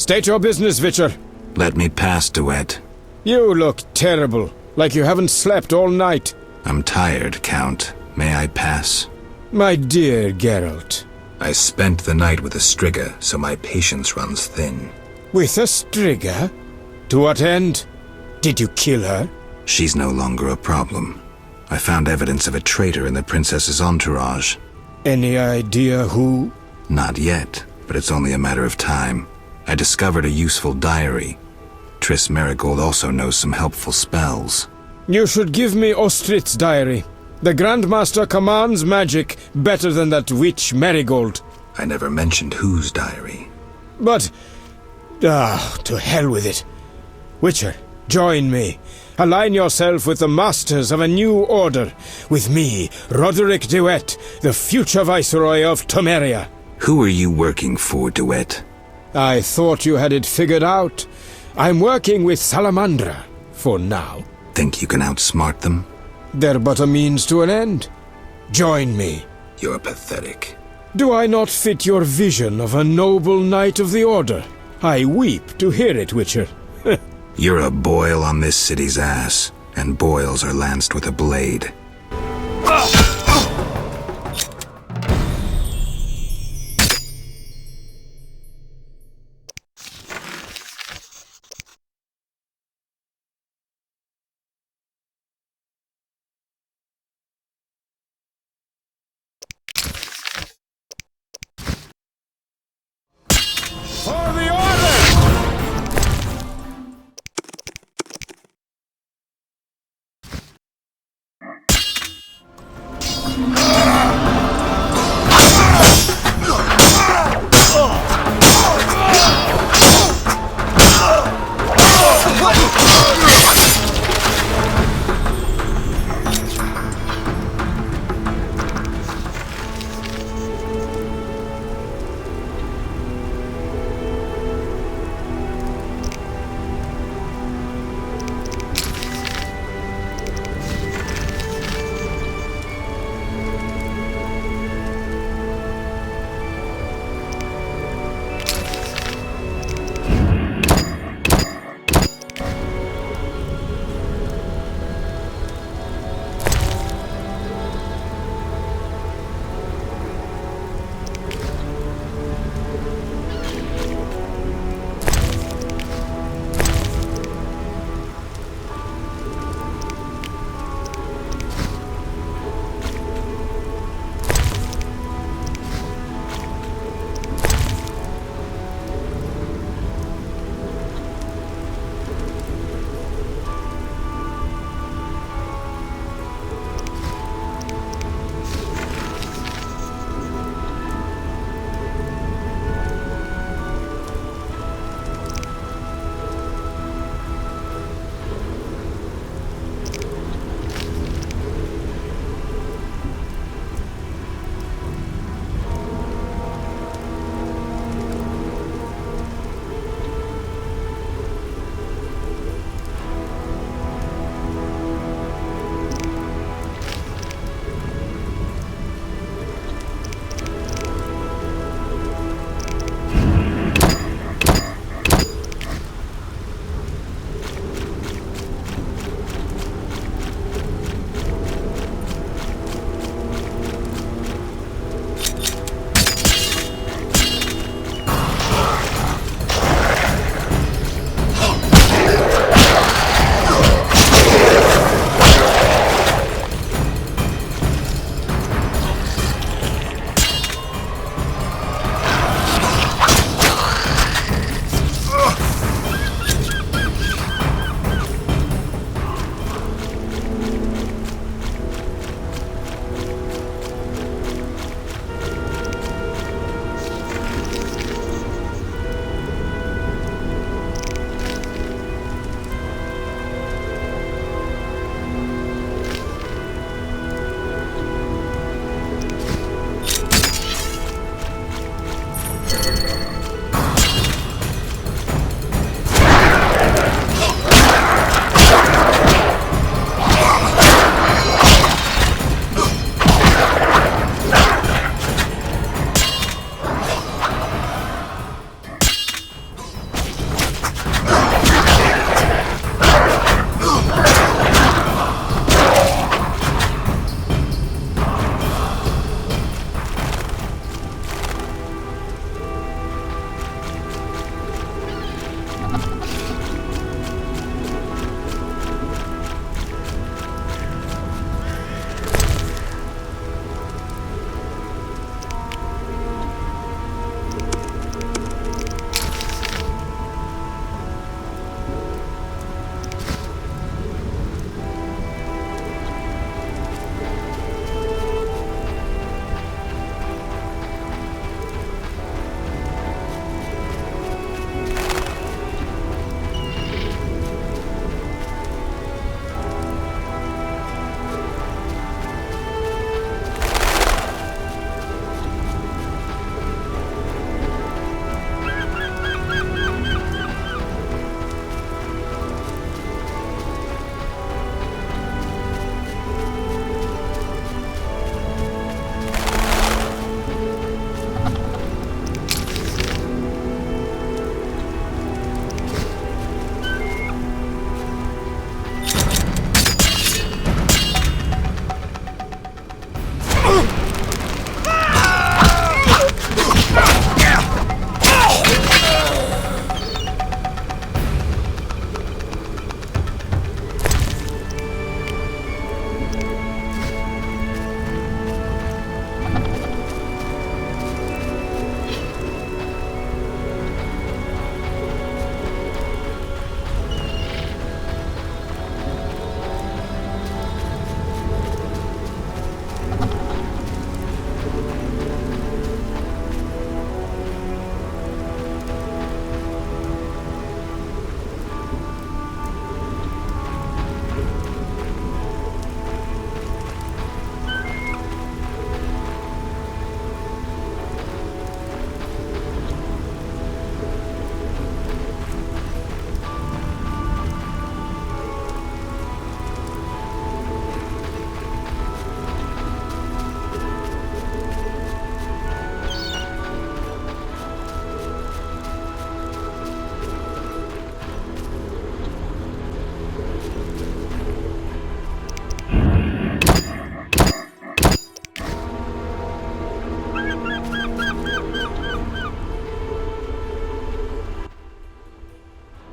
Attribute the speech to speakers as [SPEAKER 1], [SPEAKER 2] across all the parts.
[SPEAKER 1] State your business, Witcher.
[SPEAKER 2] Let me pass, ˈvÄd.
[SPEAKER 1] You look terrible, like you haven't slept all night.
[SPEAKER 2] I'm tired, Count. May I pass?
[SPEAKER 1] My dear Geralt.
[SPEAKER 2] I spent the night with a Striga, so my patience runs thin.
[SPEAKER 1] With a Striga? To what end? Did you kill her?
[SPEAKER 2] She's no longer a problem. I found evidence of a traitor in the princess's entourage.
[SPEAKER 1] Any idea who?
[SPEAKER 2] Not yet, but it's only a matter of time. I discovered a useful diary. Triss Merigold also knows some helpful spells.
[SPEAKER 1] You should give me Ostrit's diary. The Grandmaster commands magic better than that witch Marigold.
[SPEAKER 2] I never mentioned whose diary.
[SPEAKER 1] But... to hell with it. Witcher, join me. Align yourself with the masters of a new order. With me, Roderick de Wet, the future Viceroy of Temeria.
[SPEAKER 2] Who are you working for, ๊vÄd?
[SPEAKER 1] I thought you had it figured out. I'm working with Salamandra, for now.
[SPEAKER 2] Think you can outsmart them?
[SPEAKER 1] They're but a means to an end. Join me.
[SPEAKER 2] You're pathetic.
[SPEAKER 1] Do I not fit your vision of a noble knight of the Order? I weep to hear it, Witcher.
[SPEAKER 2] You're a boil on this city's ass, and boils are lanced with a blade.
[SPEAKER 1] For the Order!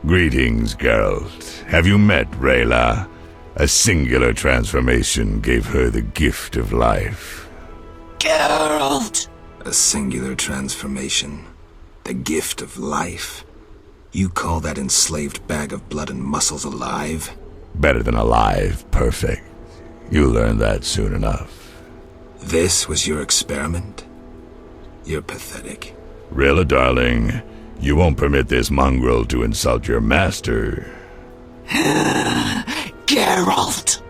[SPEAKER 3] Greetings, Geralt. Have you met Rayla? A singular transformation gave her the gift of life.
[SPEAKER 4] Geralt!
[SPEAKER 2] A singular transformation. The gift of life. You call that enslaved bag of blood and muscles alive?
[SPEAKER 3] Better than alive, perfect. You'll learn that soon enough.
[SPEAKER 2] This was your experiment? You're pathetic.
[SPEAKER 3] Rayla, darling, you won't permit this mongrel to insult your master.
[SPEAKER 4] Geralt!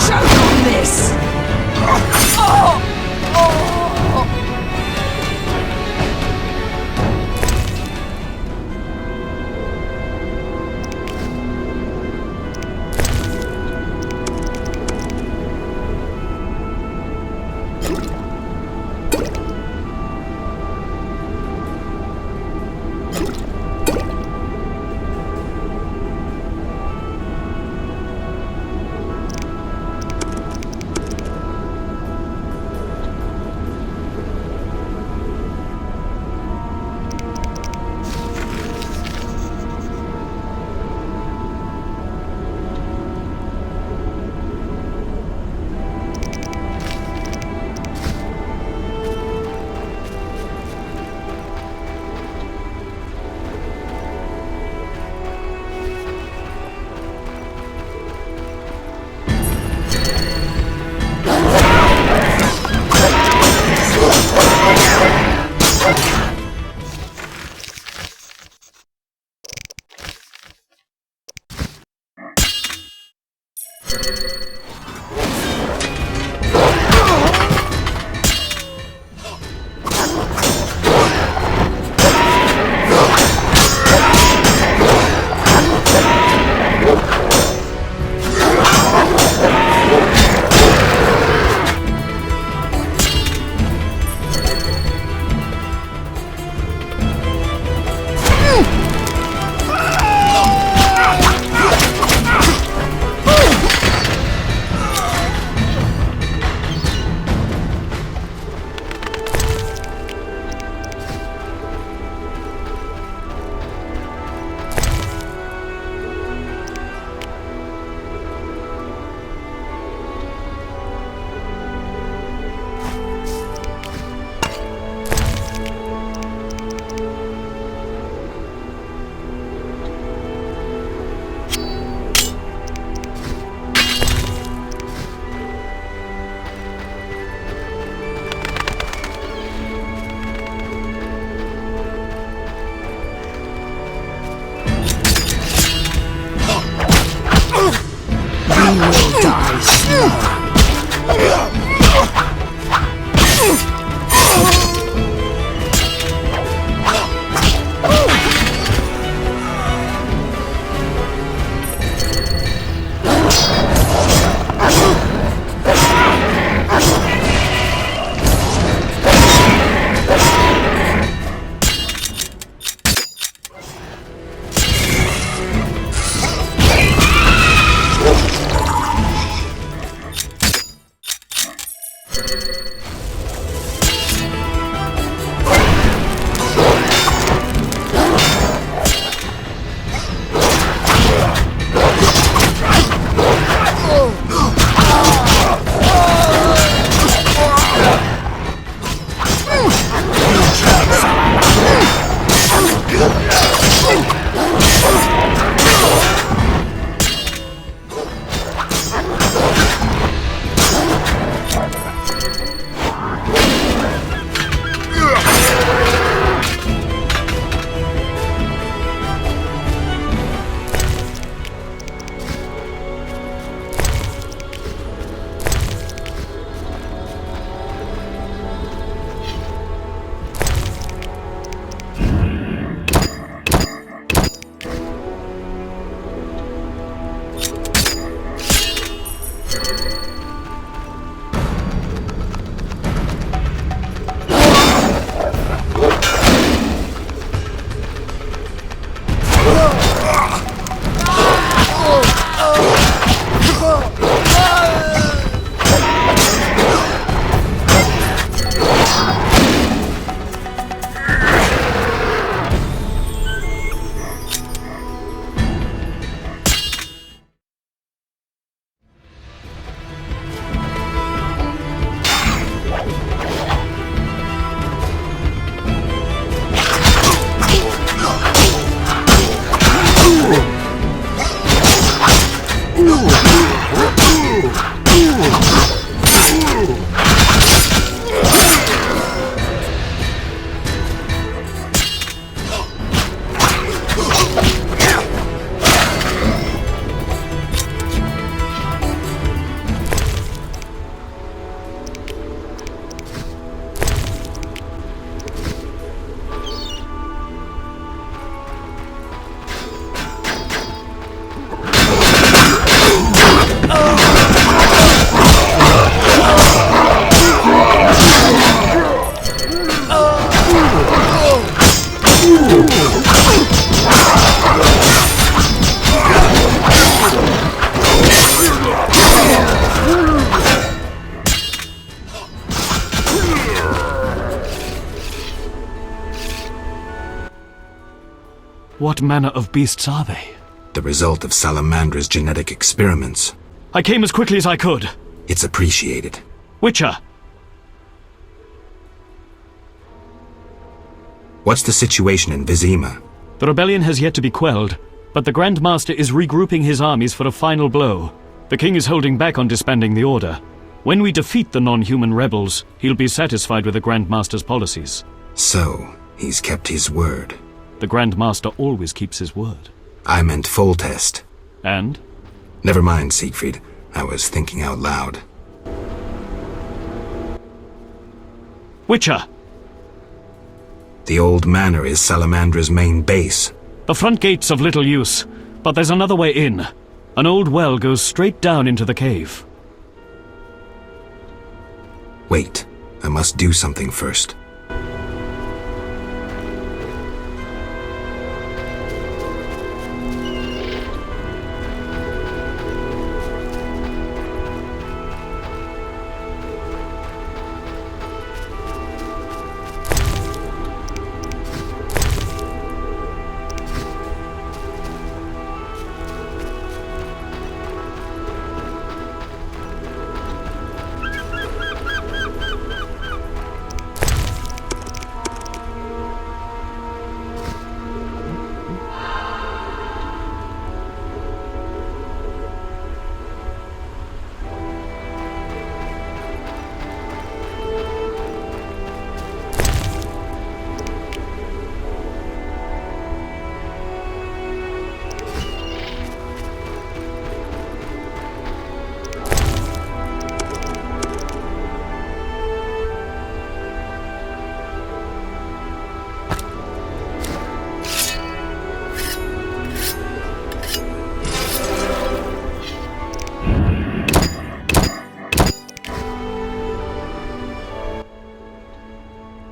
[SPEAKER 4] Show them this!
[SPEAKER 5] What manner of beasts are they?
[SPEAKER 2] The result of Salamandra's genetic experiments.
[SPEAKER 5] I came as quickly as I could.
[SPEAKER 2] It's appreciated.
[SPEAKER 5] Witcher!
[SPEAKER 2] What's the situation in Vizima?
[SPEAKER 5] The rebellion has yet to be quelled, but the Grand Master is regrouping his armies for a final blow. The king is holding back on disbanding the Order. When we defeat the non-human rebels, he'll be satisfied with the Grand Master's policies.
[SPEAKER 2] So, he's kept his word.
[SPEAKER 5] The Grand Master always keeps his word.
[SPEAKER 2] I meant Foltest.
[SPEAKER 5] And?
[SPEAKER 2] Never mind, Siegfried. I was thinking out loud.
[SPEAKER 5] Witcher!
[SPEAKER 2] The old manor is Salamandra's main base.
[SPEAKER 5] The front gate's of little use, but there's another way in. An old well goes straight down into the cave.
[SPEAKER 2] Wait, I must do something first.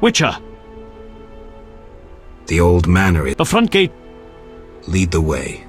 [SPEAKER 5] Witcher!
[SPEAKER 2] The old manor is...
[SPEAKER 5] The front gate...
[SPEAKER 2] Lead the way.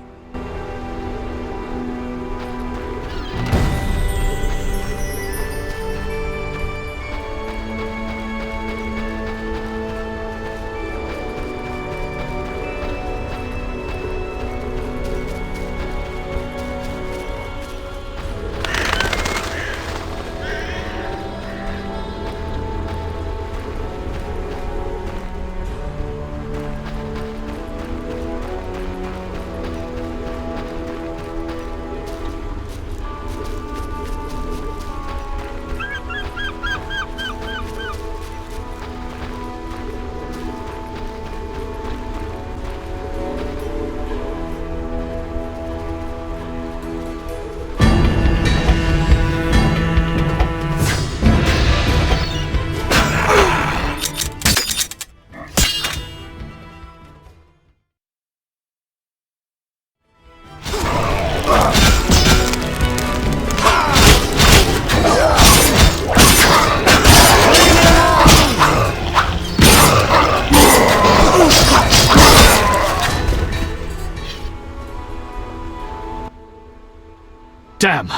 [SPEAKER 5] Damn!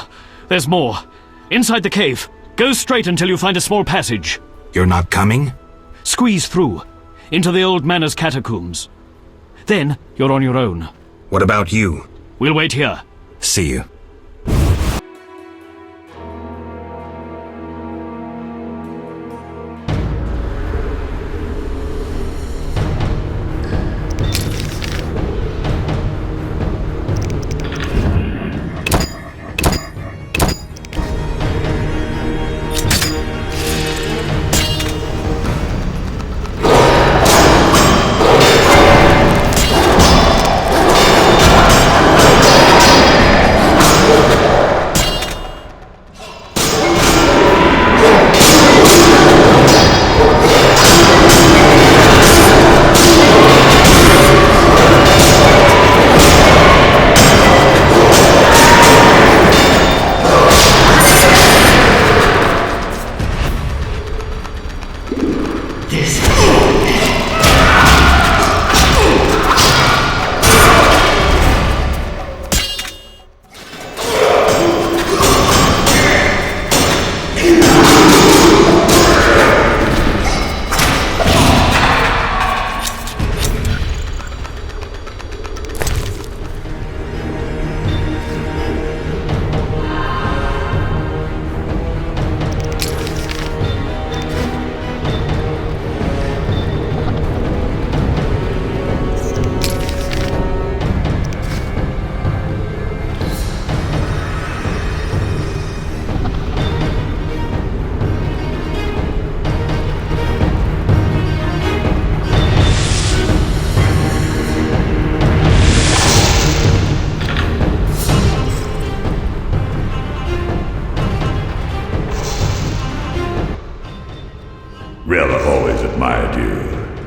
[SPEAKER 5] There's more. Inside the cave. Go straight until you find a small passage.
[SPEAKER 2] You're not coming?
[SPEAKER 5] Squeeze through. Into the old manor's catacombs. Then, you're on your own.
[SPEAKER 2] What about you?
[SPEAKER 5] We'll wait here.
[SPEAKER 2] See you.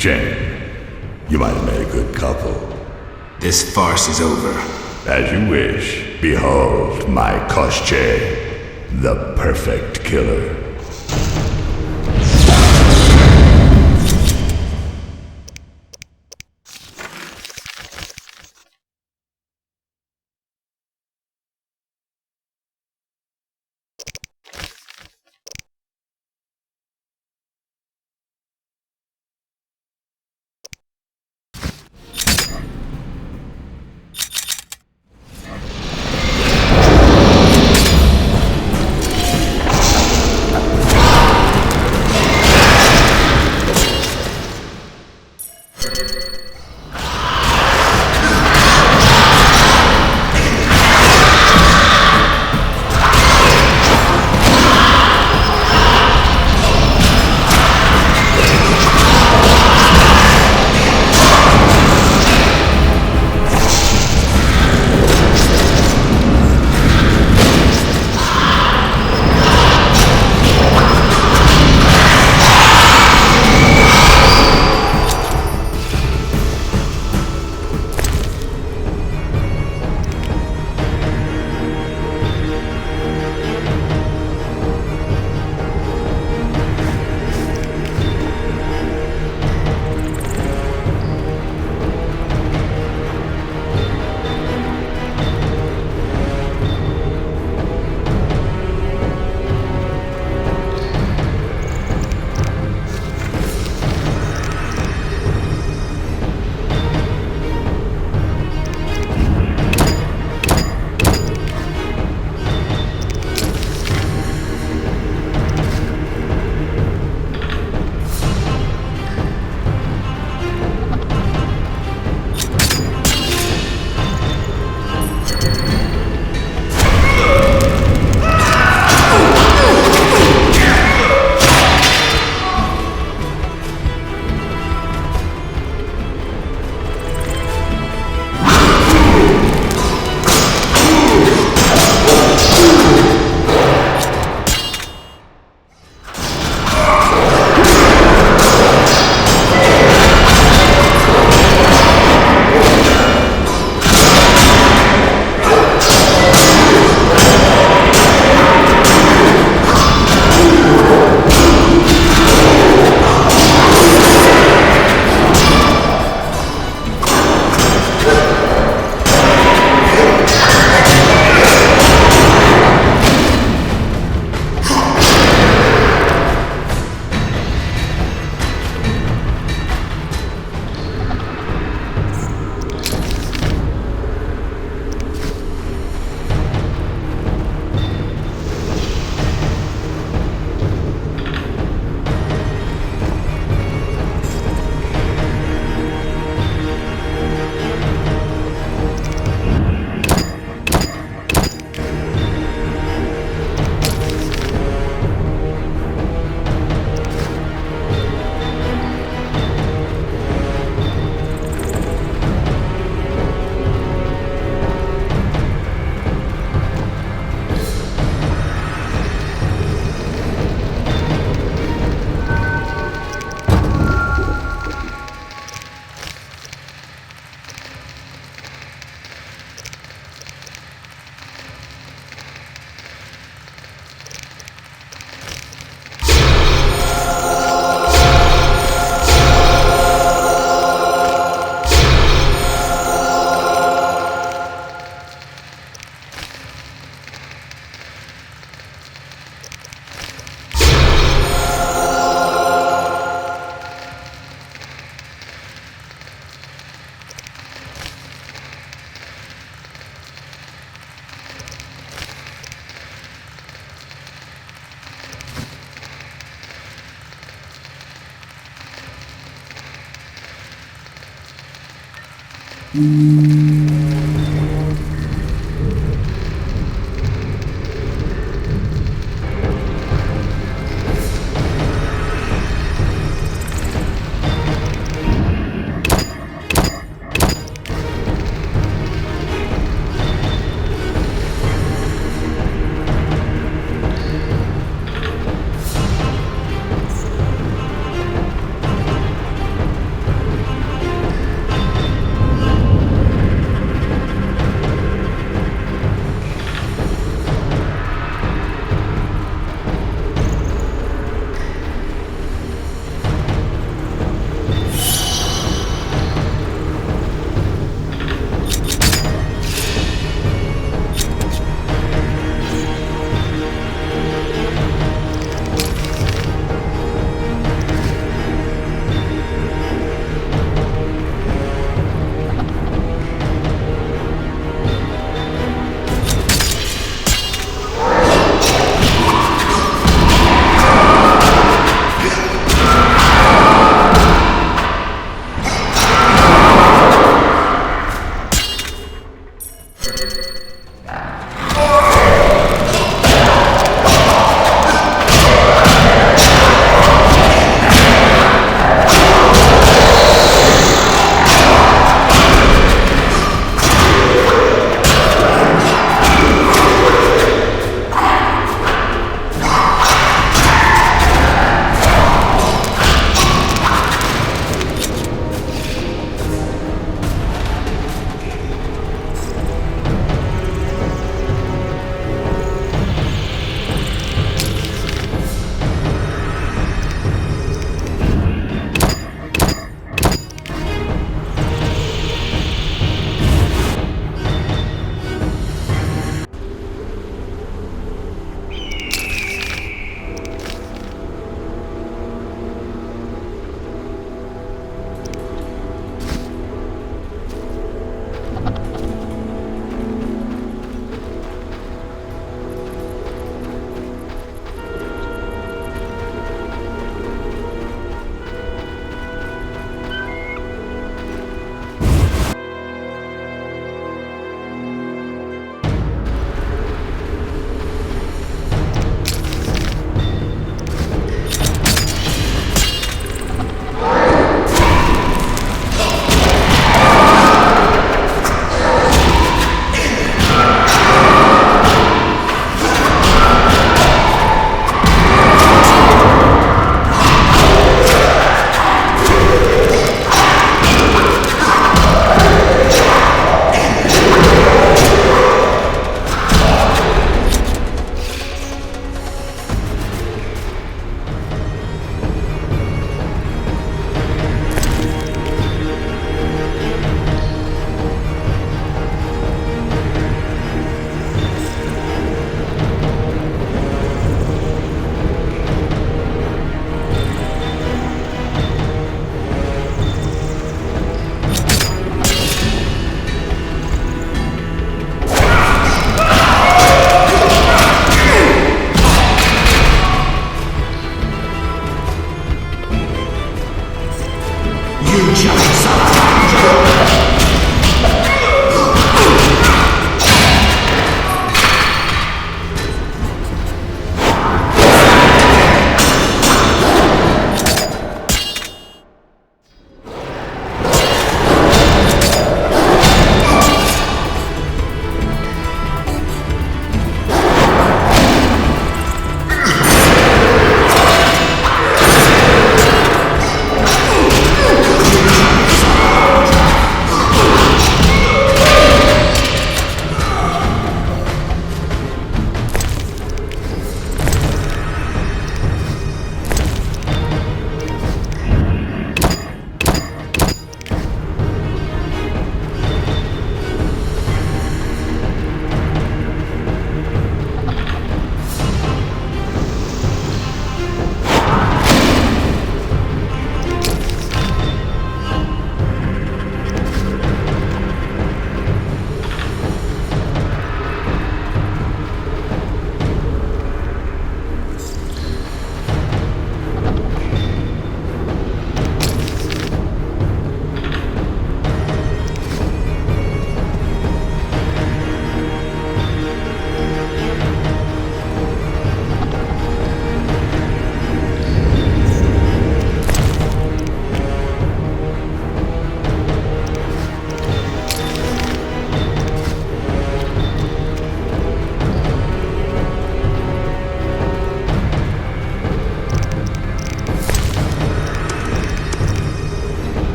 [SPEAKER 3] Jane, you might have made a good couple.
[SPEAKER 2] This farce is over.
[SPEAKER 3] As you wish. Behold my खेरि, the perfect killer.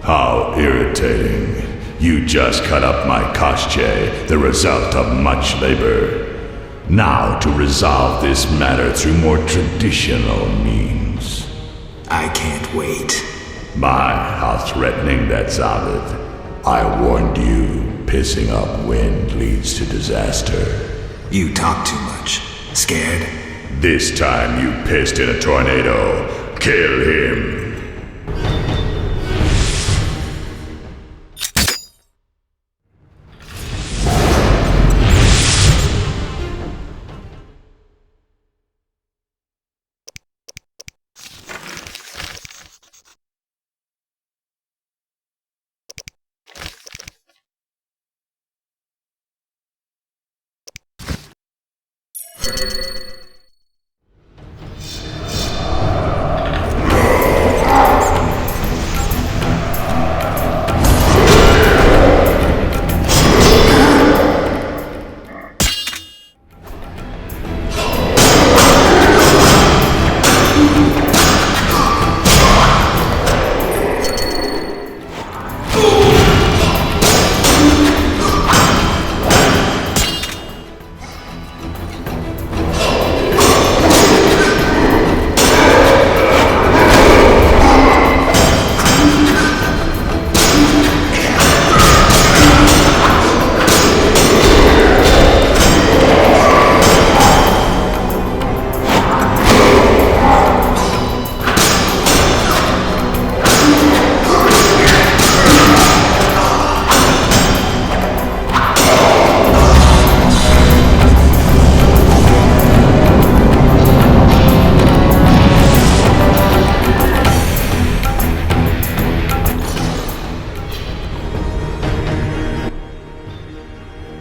[SPEAKER 3] How irritating. You just cut up my ką mตั๋, the result of much labor. Now to resolve this matter through more traditional means.
[SPEAKER 2] I can't wait.
[SPEAKER 3] My, how threatening that sounded. I warned you, pissing up wind leads to disaster.
[SPEAKER 2] You talk too much. Scared?
[SPEAKER 3] This time you pissed in a tornado. Kill him.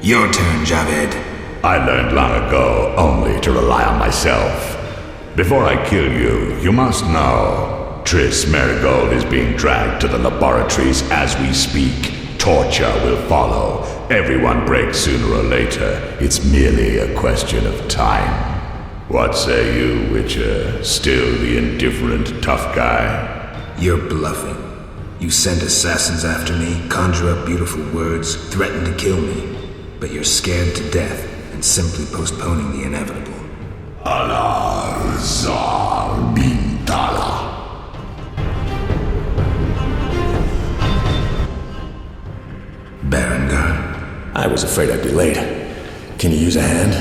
[SPEAKER 2] Your turn, ̆vʲɛd.
[SPEAKER 3] I learned long ago only to rely on myself. Before I kill you, you must know, Triss Merigold is being dragged to the laboratories as we speak. Torture will follow. Everyone breaks sooner or later. It's merely a question of time. What say you, Witcher? Still the indifferent tough guy?
[SPEAKER 2] You're bluffing. You send assassins after me, conjure up beautiful words, threaten to kill me. But you're scared to death and simply postponing the inevitable.
[SPEAKER 3] Allah Zar Bintala.
[SPEAKER 2] Berengar.
[SPEAKER 6] I was afraid I'd be late. Can you use a hand?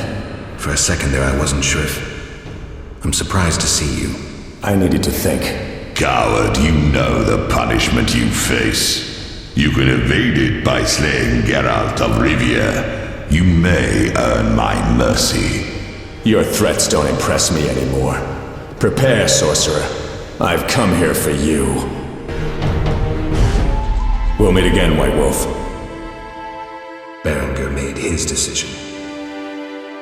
[SPEAKER 2] For a second there I wasn't sure if... I'm surprised to see you.
[SPEAKER 6] I needed to think.
[SPEAKER 3] Coward, you know the punishment you face. You can evade it by slaying Geralt of Rivia. You may earn my mercy.
[SPEAKER 6] Your threats don't impress me anymore. Prepare, sorcerer. I've come here for you. We'll meet again, White Wolf.
[SPEAKER 2] Berengar made his decision.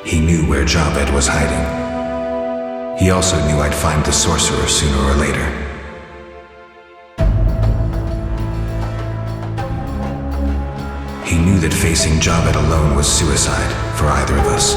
[SPEAKER 2] He knew where ÍvÉd was hiding. He also knew I'd find the sorcerer sooner or later. He knew that facing ÍvÉd alone was suicide for either of us.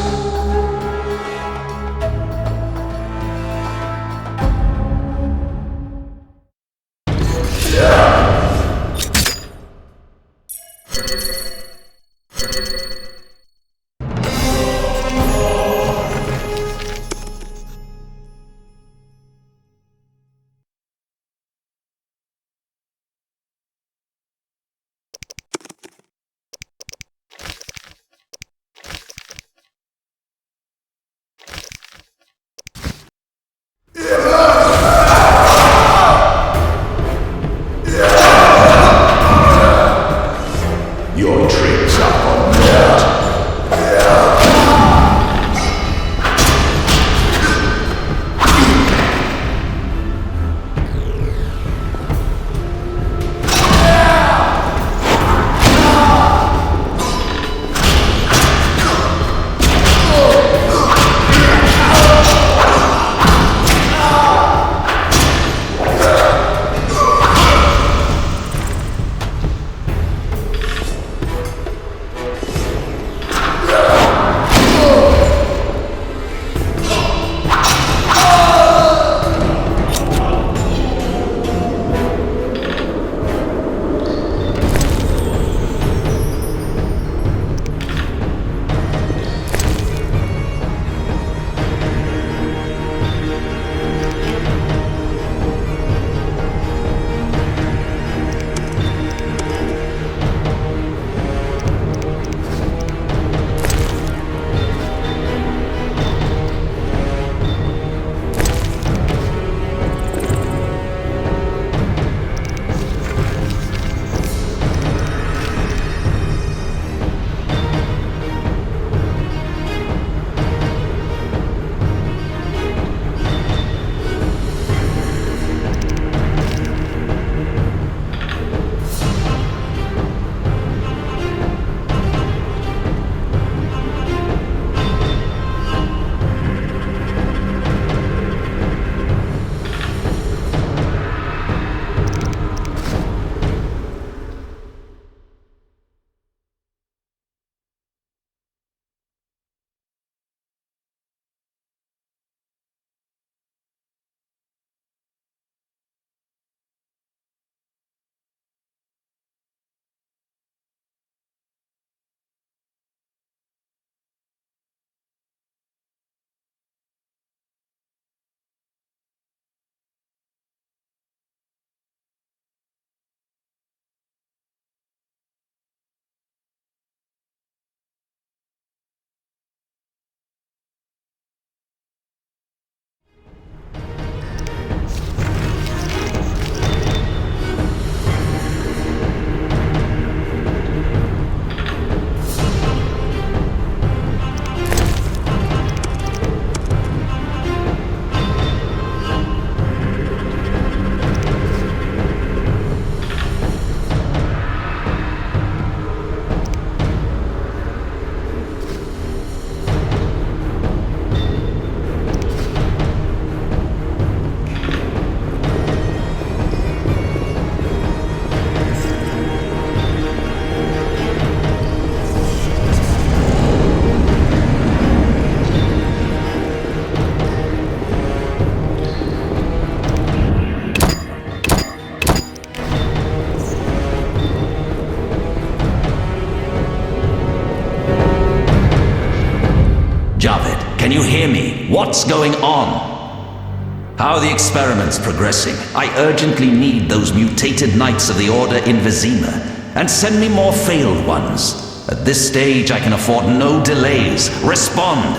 [SPEAKER 7] What's going on? How are the experiments progressing? I urgently need those mutated Knights of the Order in Vizima, and send me more failed ones. At this stage, I can afford no delays. Respond!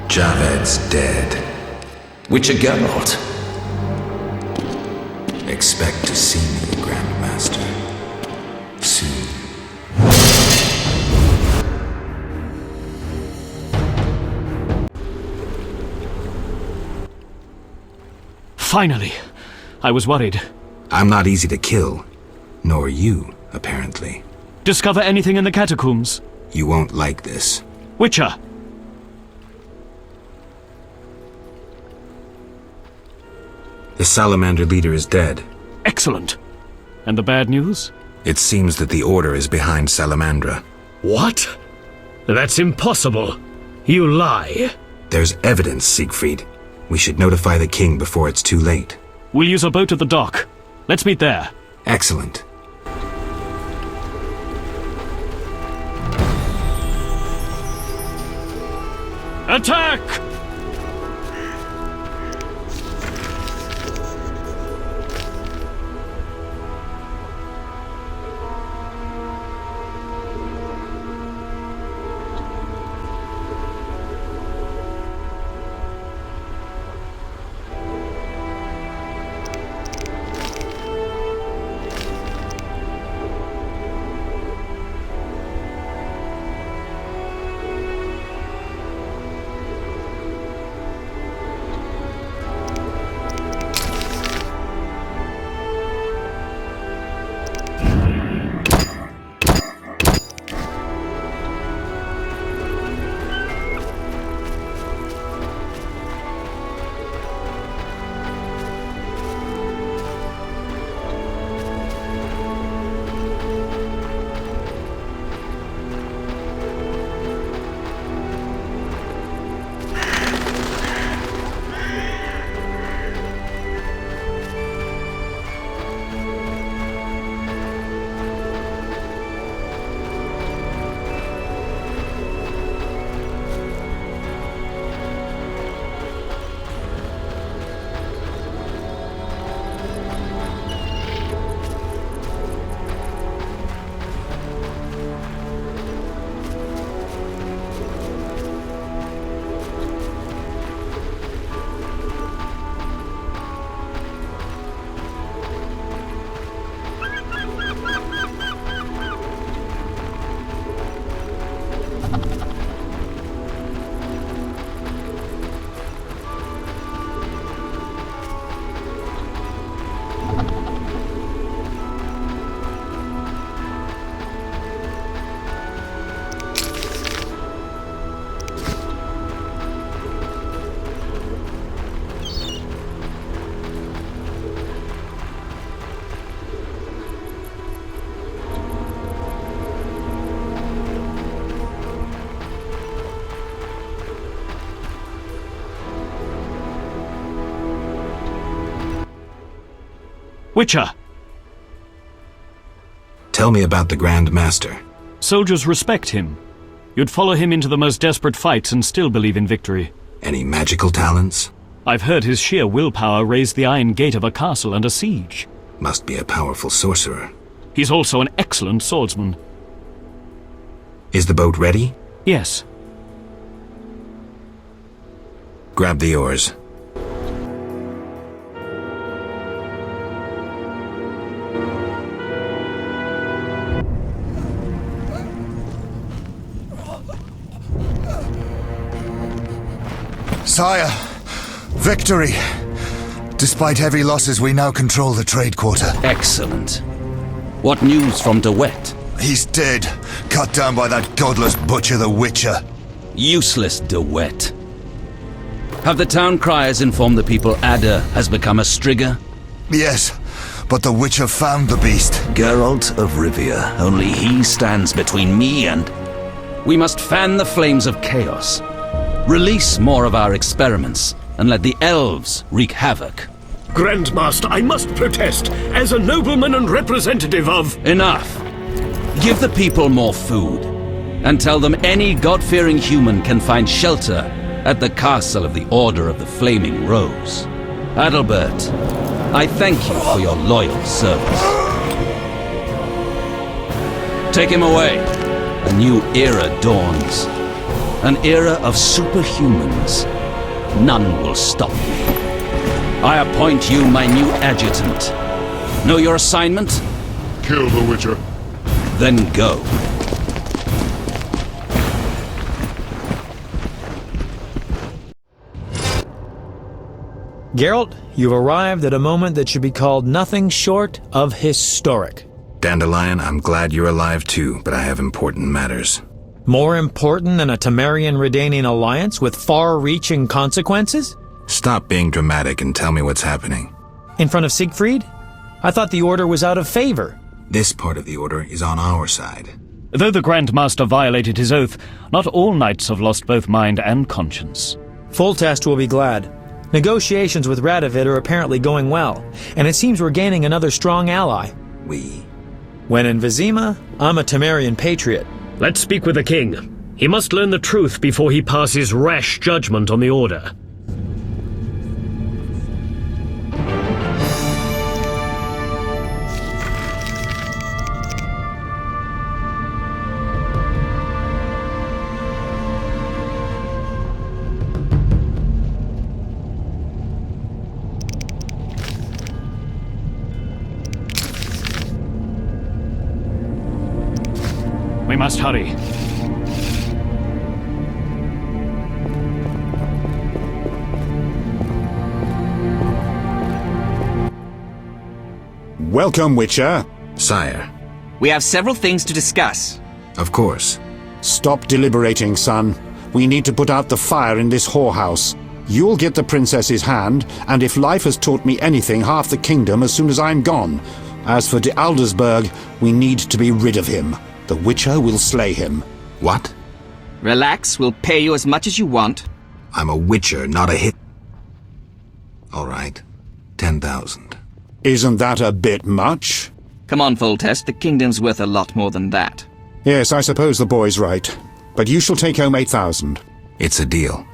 [SPEAKER 2] ÄvÄd's dead.
[SPEAKER 7] Witcher Geralt.
[SPEAKER 2] Expect to see me, Grand Master. Soon.
[SPEAKER 5] Finally! I was worried.
[SPEAKER 2] I'm not easy to kill. Nor you, apparently.
[SPEAKER 5] Discover anything in the catacombs?
[SPEAKER 2] You won't like this.
[SPEAKER 5] Witcher!
[SPEAKER 2] The Salamander leader is dead.
[SPEAKER 5] Excellent. And the bad news?
[SPEAKER 2] It seems that the Order is behind Salamandra.
[SPEAKER 8] What? That's impossible. You lie.
[SPEAKER 2] There's evidence, Siegfried. We should notify the king before it's too late.
[SPEAKER 5] We'll use a boat at the dock. Let's meet there.
[SPEAKER 2] Excellent.
[SPEAKER 5] Attack! Witcher!
[SPEAKER 2] Tell me about the Grand Master.
[SPEAKER 5] Soldiers respect him. You'd follow him into the most desperate fights and still believe in victory.
[SPEAKER 2] Any magical talents?
[SPEAKER 5] I've heard his sheer willpower raised the iron gate of a castle under siege.
[SPEAKER 2] Must be a powerful sorcerer.
[SPEAKER 5] He's also an excellent swordsman.
[SPEAKER 2] Is the boat ready?
[SPEAKER 5] Yes.
[SPEAKER 2] Grab the oars.
[SPEAKER 9] Sire, victory! Despite heavy losses, we now control the trade quarter.
[SPEAKER 7] Excellent. What news from ÄvÄd?
[SPEAKER 9] He's dead, cut down by that godless butcher, the Witcher.
[SPEAKER 7] Useless ÄvÄd. Have the town criers informed the people Ada has become a Strigger?
[SPEAKER 9] Yes, but the Witcher found the beast.
[SPEAKER 7] Geralt of Rivia. Only he stands between me and... We must fan the flames of chaos. Release more of our experiments, and let the elves wreak havoc.
[SPEAKER 8] Grandmaster, I must protest, as a nobleman and representative of...
[SPEAKER 7] Enough! Give the people more food, and tell them any God-fearing human can find shelter at the castle of the Order of the Flaming Rose. Adalbert, I thank you for your loyal service. Take him away. A new era dawns. An era of superhumans. None will stop me. I appoint you my new adjutant. Know your assignment?
[SPEAKER 3] Kill the Witcher.
[SPEAKER 7] Then go.
[SPEAKER 10] Geralt, you've arrived at a moment that should be called nothing short of historic.
[SPEAKER 2] Dandelion, I'm glad you're alive too, but I have important matters.
[SPEAKER 10] More important than a Temerian-Redanian alliance with far-reaching consequences?
[SPEAKER 2] Stop being dramatic and tell me what's happening.
[SPEAKER 10] In front of Siegfried? I thought the Order was out of favor.
[SPEAKER 2] This part of the Order is on our side.
[SPEAKER 5] Though the Grand Master violated his oath, not all knights have lost both mind and conscience.
[SPEAKER 10] Foltest will be glad. Negotiations with ÄvÄd are apparently going well, and it seems we're gaining another strong ally. When in Vizima, I'm a Temerian patriot.
[SPEAKER 8] Let's speak with the king. He must learn the truth before he passes rash judgment on the Order.
[SPEAKER 5] We must hurry.
[SPEAKER 11] Welcome, Witcher.
[SPEAKER 2] Sire.
[SPEAKER 12] We have several things to discuss.
[SPEAKER 2] Of course.
[SPEAKER 11] Stop deliberating, son. We need to put out the fire in this whorehouse. You'll get the princess's hand, and if life has taught me anything, half the kingdom as soon as I'm gone. As for de Aldersberg, we need to be rid of him. The Witcher will slay him.
[SPEAKER 2] What?
[SPEAKER 12] Relax, we'll pay you as much as you want.
[SPEAKER 2] I'm a Witcher, not a hit. All right. 10,000.
[SPEAKER 11] Isn't that a bit much?
[SPEAKER 12] Come on, Foltest, the kingdom's worth a lot more than that.
[SPEAKER 11] Yes, I suppose the boy's right. But you shall take home 8,000.
[SPEAKER 2] It's a deal.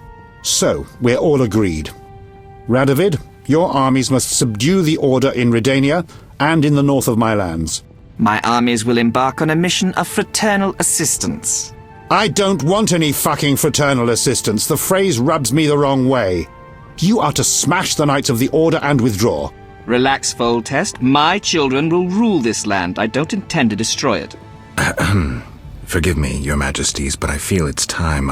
[SPEAKER 11] So, we're all agreed. Radovid, your armies must subdue the Order in Redania and in the north of my lands.
[SPEAKER 12] My armies will embark on a mission of fraternal assistance.
[SPEAKER 11] I don't want any fucking fraternal assistance. The phrase rubs me the wrong way. You are to smash the Knights of the Order and withdraw.
[SPEAKER 12] Relax, Foltest. My children will rule this land. I don't intend to destroy it.
[SPEAKER 2] Forgive me, your majesties, but I feel it's time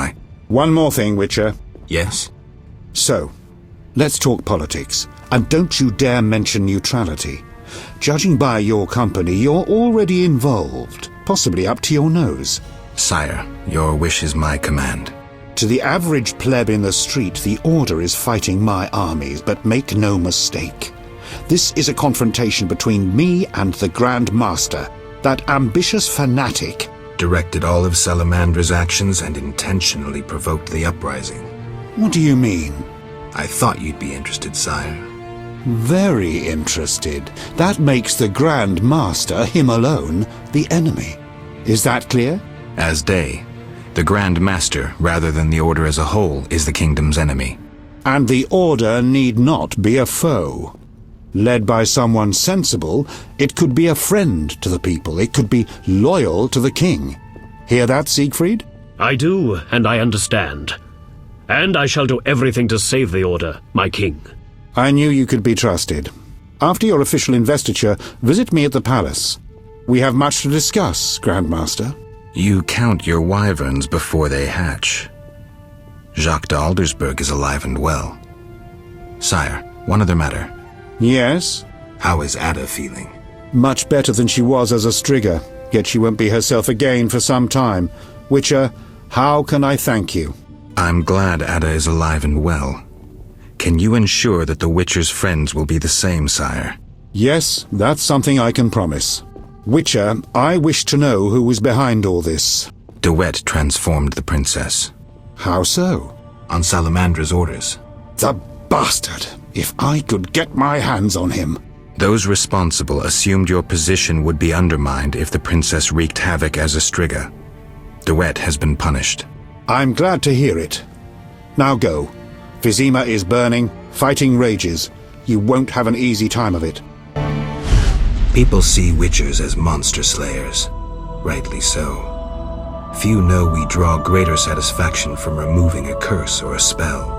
[SPEAKER 11] One more thing, Witcher.
[SPEAKER 2] Yes?
[SPEAKER 11] So, let's talk politics. And don't you dare mention neutrality. Judging by your company, you're already involved, possibly up to your nose.
[SPEAKER 2] Sire, your wish is my command.
[SPEAKER 11] To the average pleb in the street, the Order is fighting my armies, but make no mistake. This is a confrontation between me and the Grand Master, that ambitious fanatic.
[SPEAKER 2] Directed all of Salamandra's actions and intentionally provoked the uprising.
[SPEAKER 11] What do you mean?
[SPEAKER 2] I thought you'd be interested, sire.
[SPEAKER 11] Very interested. That makes the Grand Master, him alone, the enemy. Is that clear?
[SPEAKER 2] As day. The Grand Master, rather than the Order as a whole, is the kingdom's enemy.
[SPEAKER 11] And the Order need not be a foe. Led by someone sensible, it could be a friend to the people. It could be loyal to the king. Hear that, Siegfried?
[SPEAKER 8] I do, and I understand. And I shall do everything to save the Order, my king.
[SPEAKER 11] I knew you could be trusted. After your official investiture, visit me at the palace. We have much to discuss, Grandmaster.
[SPEAKER 2] You count your wyverns before they hatch. Jacques de Aldersberg is alive and well. Sire, one other matter.
[SPEAKER 11] Yes?
[SPEAKER 2] How is Ada feeling?
[SPEAKER 11] Much better than she was as a Striga, yet she won't be herself again for some time. Witcher, how can I thank you?
[SPEAKER 2] I'm glad Ada is alive and well. Can you ensure that the Witcher's friends will be the same, sire?
[SPEAKER 11] Yes, that's something I can promise. Witcher, I wish to know who was behind all this.
[SPEAKER 2] ÄvÄd transformed the princess.
[SPEAKER 11] How so?
[SPEAKER 2] On Salamandra's orders.
[SPEAKER 11] The bastard! If I could get my hands on him.
[SPEAKER 2] Those responsible assumed your position would be undermined if the princess wreaked havoc as a Striga. ÄvÄd has been punished.
[SPEAKER 11] I'm glad to hear it. Now go. Vizima is burning, fighting rages. You won't have an easy time of it.
[SPEAKER 2] People see witchers as monster slayers. Rightly so. Few know we draw greater satisfaction from removing a curse or a spell.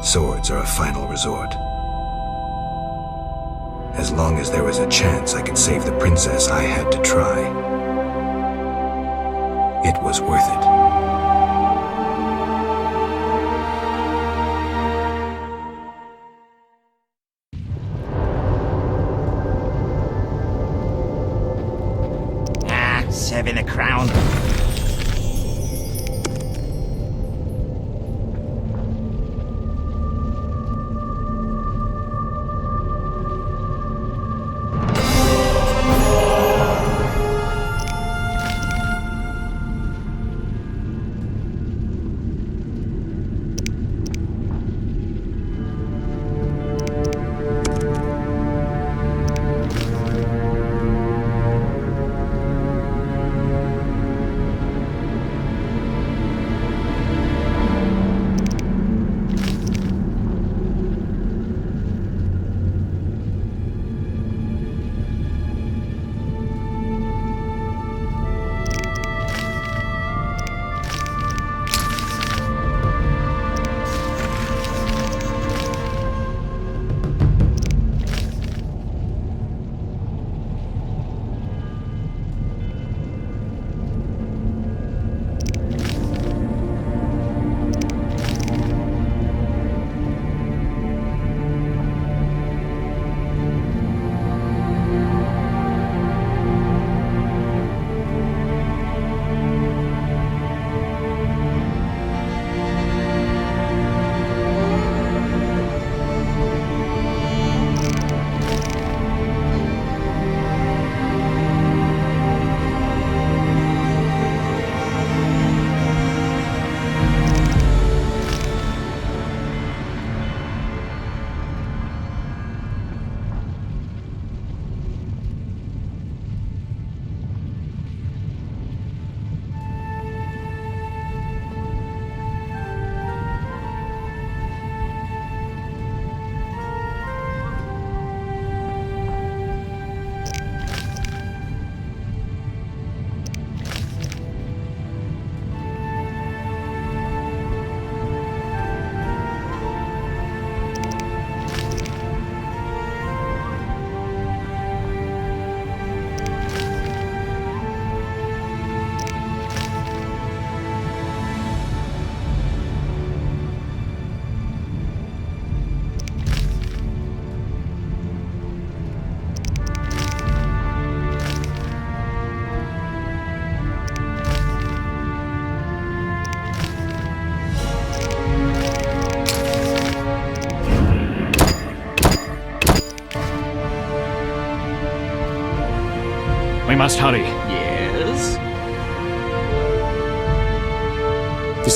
[SPEAKER 2] Swords are a final resort. As long as there was a chance I could save the princess, I had to try. It was worth it.
[SPEAKER 4] Serving the crown.
[SPEAKER 5] We must hurry.
[SPEAKER 12] Yes?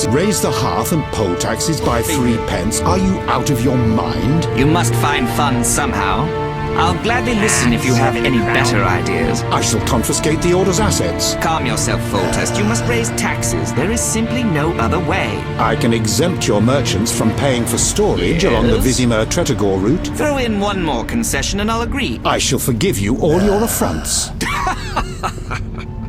[SPEAKER 11] Raise the hearth and poll taxes by 3 pence. Are you out of your mind?
[SPEAKER 12] You must find funds somehow. I'll gladly listen if you have any better ideas.
[SPEAKER 11] I shall confiscate the Order's assets.
[SPEAKER 12] Calm yourself, Foltest. You must raise taxes. There is simply no other way.
[SPEAKER 11] I can exempt your merchants from paying for storage along the Vizima-Tretogor route.
[SPEAKER 12] Throw in one more concession and I'll agree.
[SPEAKER 11] I shall forgive you all your affronts.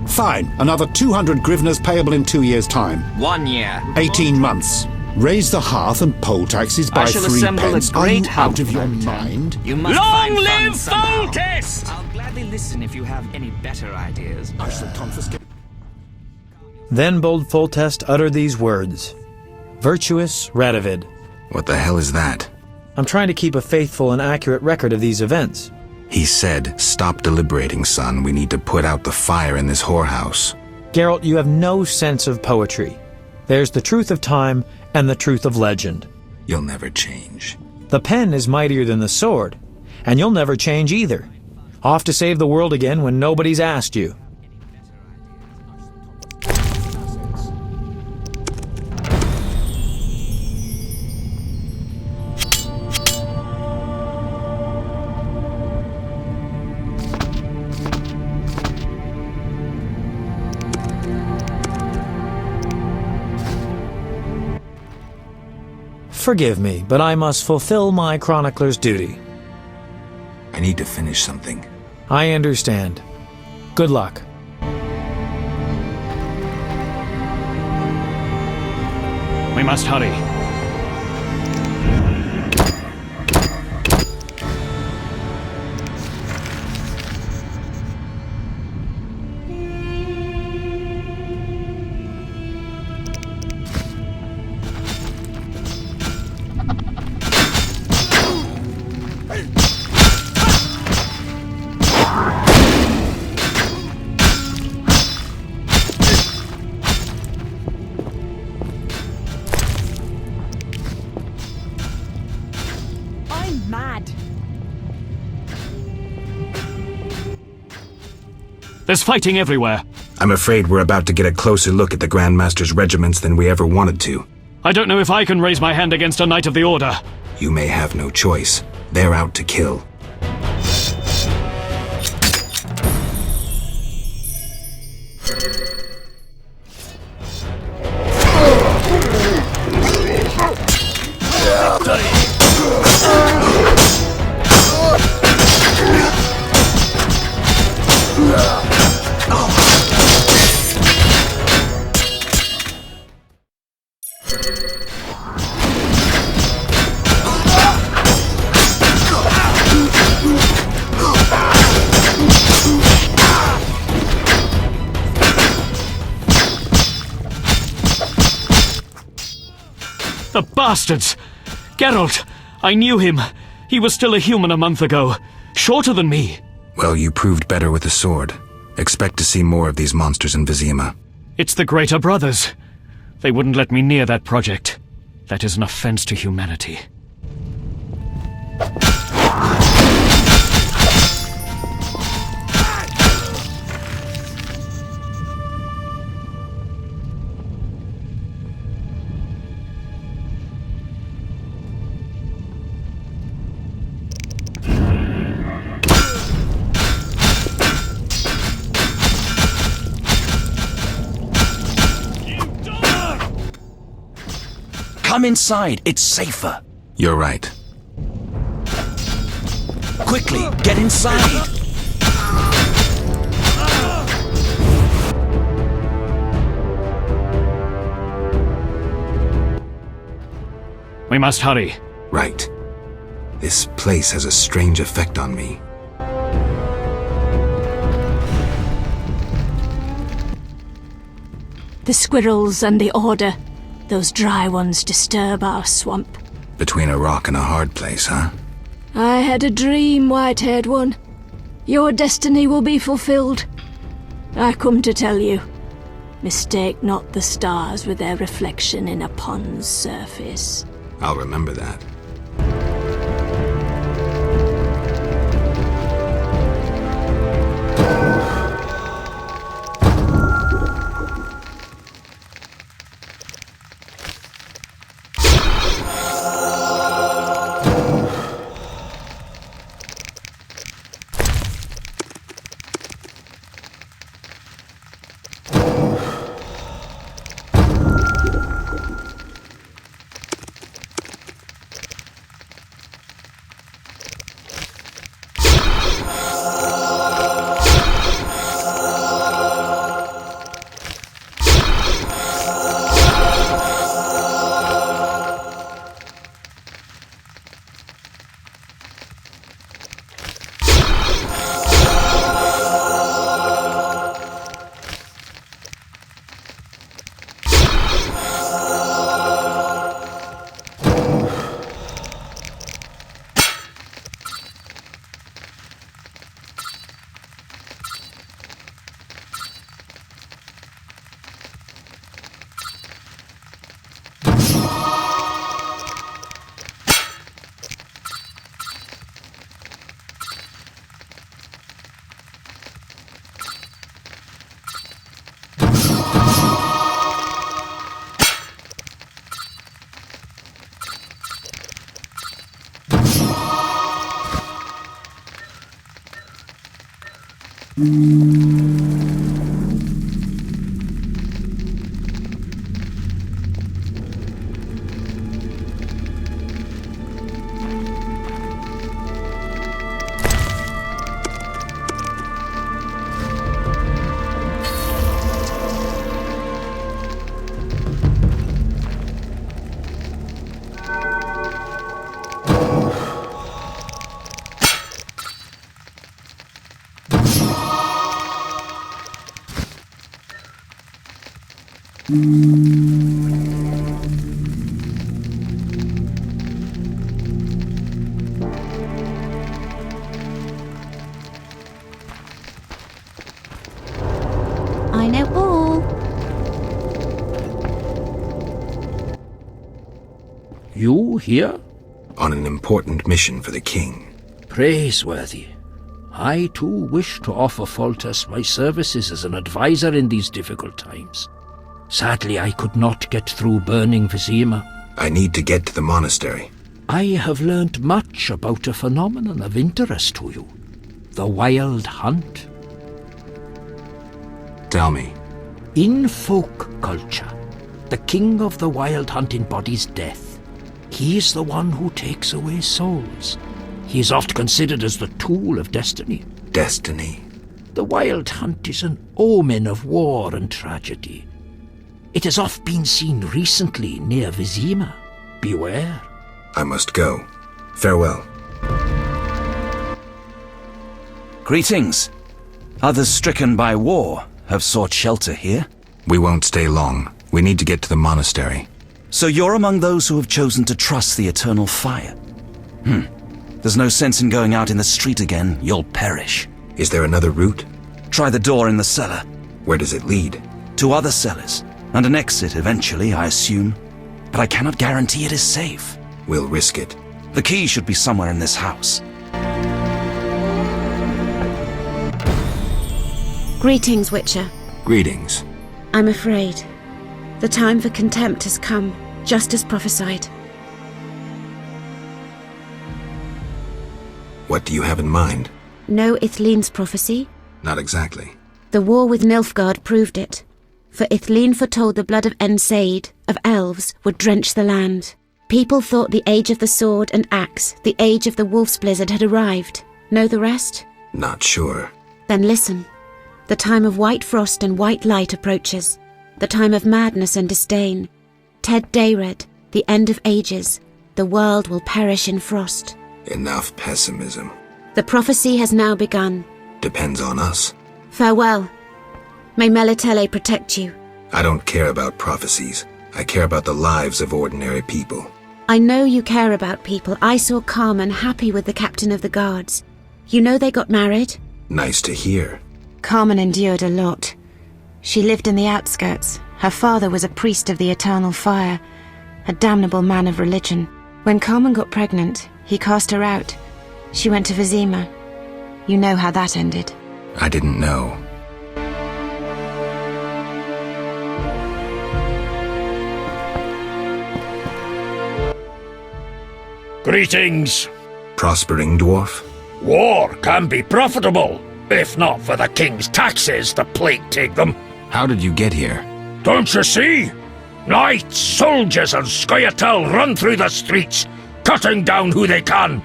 [SPEAKER 11] Fine. Another 200 grivnas payable in 2 years' time.
[SPEAKER 12] 1 year.
[SPEAKER 11] 18 months. Raise the hearth and poll taxes by 3 pence. Are you out of your mind?
[SPEAKER 12] You must
[SPEAKER 8] Long
[SPEAKER 12] find
[SPEAKER 8] live
[SPEAKER 12] funds somehow.
[SPEAKER 8] Foltest!
[SPEAKER 12] I'll gladly listen if you have any better ideas.
[SPEAKER 11] I shall confiscate.
[SPEAKER 10] Then bold Foltest uttered these words. Virtuous ṟadovid.
[SPEAKER 2] What the hell is that?
[SPEAKER 10] I'm trying to keep a faithful and accurate record of these events.
[SPEAKER 2] He said, "Stop deliberating, son. We need to put out the fire in this whorehouse."
[SPEAKER 10] Geralt, you have no sense of poetry. There's the truth of time and the truth of legend.
[SPEAKER 2] You'll never change.
[SPEAKER 10] The pen is mightier than the sword, and you'll never change either. Off to save the world again when nobody's asked you. Forgive me, but I must fulfill my chronicler's duty.
[SPEAKER 2] I need to finish something.
[SPEAKER 10] I understand. Good luck.
[SPEAKER 5] We must hurry. There's fighting everywhere.
[SPEAKER 2] I'm afraid we're about to get a closer look at the Grand Master's regiments than we ever wanted to.
[SPEAKER 5] I don't know if I can raise my hand against a Knight of the Order.
[SPEAKER 2] You may have no choice. They're out to kill.
[SPEAKER 5] The bastards! Geralt! I knew him. He was still a human a month ago. Shorter than me.
[SPEAKER 2] Well, you proved better with a sword. Expect to see more of these monsters in Vizima.
[SPEAKER 5] It's the Greater Brothers. They wouldn't let me near that project. That is an offense to humanity.
[SPEAKER 7] Come inside, it's safer.
[SPEAKER 2] You're right.
[SPEAKER 7] Quickly, get inside.
[SPEAKER 5] We must hurry.
[SPEAKER 2] Right. This place has a strange effect on me.
[SPEAKER 13] The squirrels and the Order. Those dry ones disturb our swamp.
[SPEAKER 2] Between a rock and a hard place, huh?
[SPEAKER 13] I had a dream, white-haired one. Your destiny will be fulfilled. I come to tell you. Mistake not the stars with their reflection in a pond's surface.
[SPEAKER 2] I'll remember that.
[SPEAKER 14] I know all.
[SPEAKER 15] You here?
[SPEAKER 2] On an important mission for the king.
[SPEAKER 15] Praiseworthy. I too wish to offer Foltest my services as an advisor in these difficult times. Sadly, I could not get through burning Vizima.
[SPEAKER 2] I need to get to the monastery.
[SPEAKER 15] I have learned much about a phenomenon of interest to you. The Wild Hunt.
[SPEAKER 2] Tell me.
[SPEAKER 15] In folk culture, the king of the Wild Hunt embodies death. He is the one who takes away souls. He is oft considered as the tool of destiny.
[SPEAKER 2] Destiny?
[SPEAKER 15] The Wild Hunt is an omen of war and tragedy. It has oft been seen recently near Vizima. Beware.
[SPEAKER 2] I must go. Farewell.
[SPEAKER 12] Greetings. Others stricken by war have sought shelter here.
[SPEAKER 2] We won't stay long. We need to get to the monastery.
[SPEAKER 12] So you're among those who have chosen to trust the eternal fire? There's no sense in going out in the street again. You'll perish.
[SPEAKER 2] Is there another route?
[SPEAKER 12] Try the door in the cellar.
[SPEAKER 2] Where does it lead?
[SPEAKER 12] To other cellars, and an exit eventually, I assume. But I cannot guarantee it is safe.
[SPEAKER 2] We'll risk it.
[SPEAKER 12] The key should be somewhere in this house.
[SPEAKER 14] Greetings, Witcher.
[SPEAKER 2] Greetings.
[SPEAKER 14] I'm afraid. The time for contempt has come, just as prophesied.
[SPEAKER 2] What do you have in mind?
[SPEAKER 14] Know Ithlinne's prophecy?
[SPEAKER 2] Not exactly.
[SPEAKER 14] The war with Nilfgaard proved it. For Ithlinne foretold the blood of ÄvÄd, of elves, would drench the land. People thought the age of the sword and axe, the age of the wolf's blizzard had arrived. Know the rest?
[SPEAKER 2] Not sure.
[SPEAKER 14] Then listen. The time of white frost and white light approaches. The time of madness and disdain. ÄvÄd, the end of ages. The world will perish in frost.
[SPEAKER 2] Enough pessimism.
[SPEAKER 14] The prophecy has now begun.
[SPEAKER 2] Depends on us.
[SPEAKER 14] Farewell. May Melitele protect you.
[SPEAKER 2] I don't care about prophecies. I care about the lives of ordinary people.
[SPEAKER 14] I know you care about people. I saw Carmen happy with the captain of the guards. You know they got married?
[SPEAKER 2] Nice to hear.
[SPEAKER 14] Carmen endured a lot. She lived in the outskirts. Her father was a priest of the eternal fire, a damnable man of religion. When Carmen got pregnant, he cast her out. She went to Vizima. You know how that ended.
[SPEAKER 2] I didn't know.
[SPEAKER 8] Greetings.
[SPEAKER 2] Prospering dwarf?
[SPEAKER 8] War can be profitable, if not for the king's taxes the plague take them.
[SPEAKER 2] How did you get here?
[SPEAKER 8] Don't you see? Knights, soldiers and Scoia'tael run through the streets, cutting down who they can.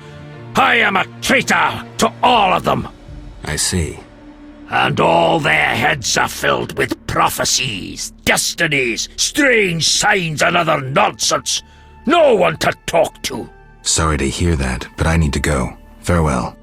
[SPEAKER 8] I am a traitor to all of them.
[SPEAKER 2] I see.
[SPEAKER 8] And all their heads are filled with prophecies, destinies, strange signs and other nonsense. No one to talk to.
[SPEAKER 2] Sorry to hear that, but I need to go. Farewell.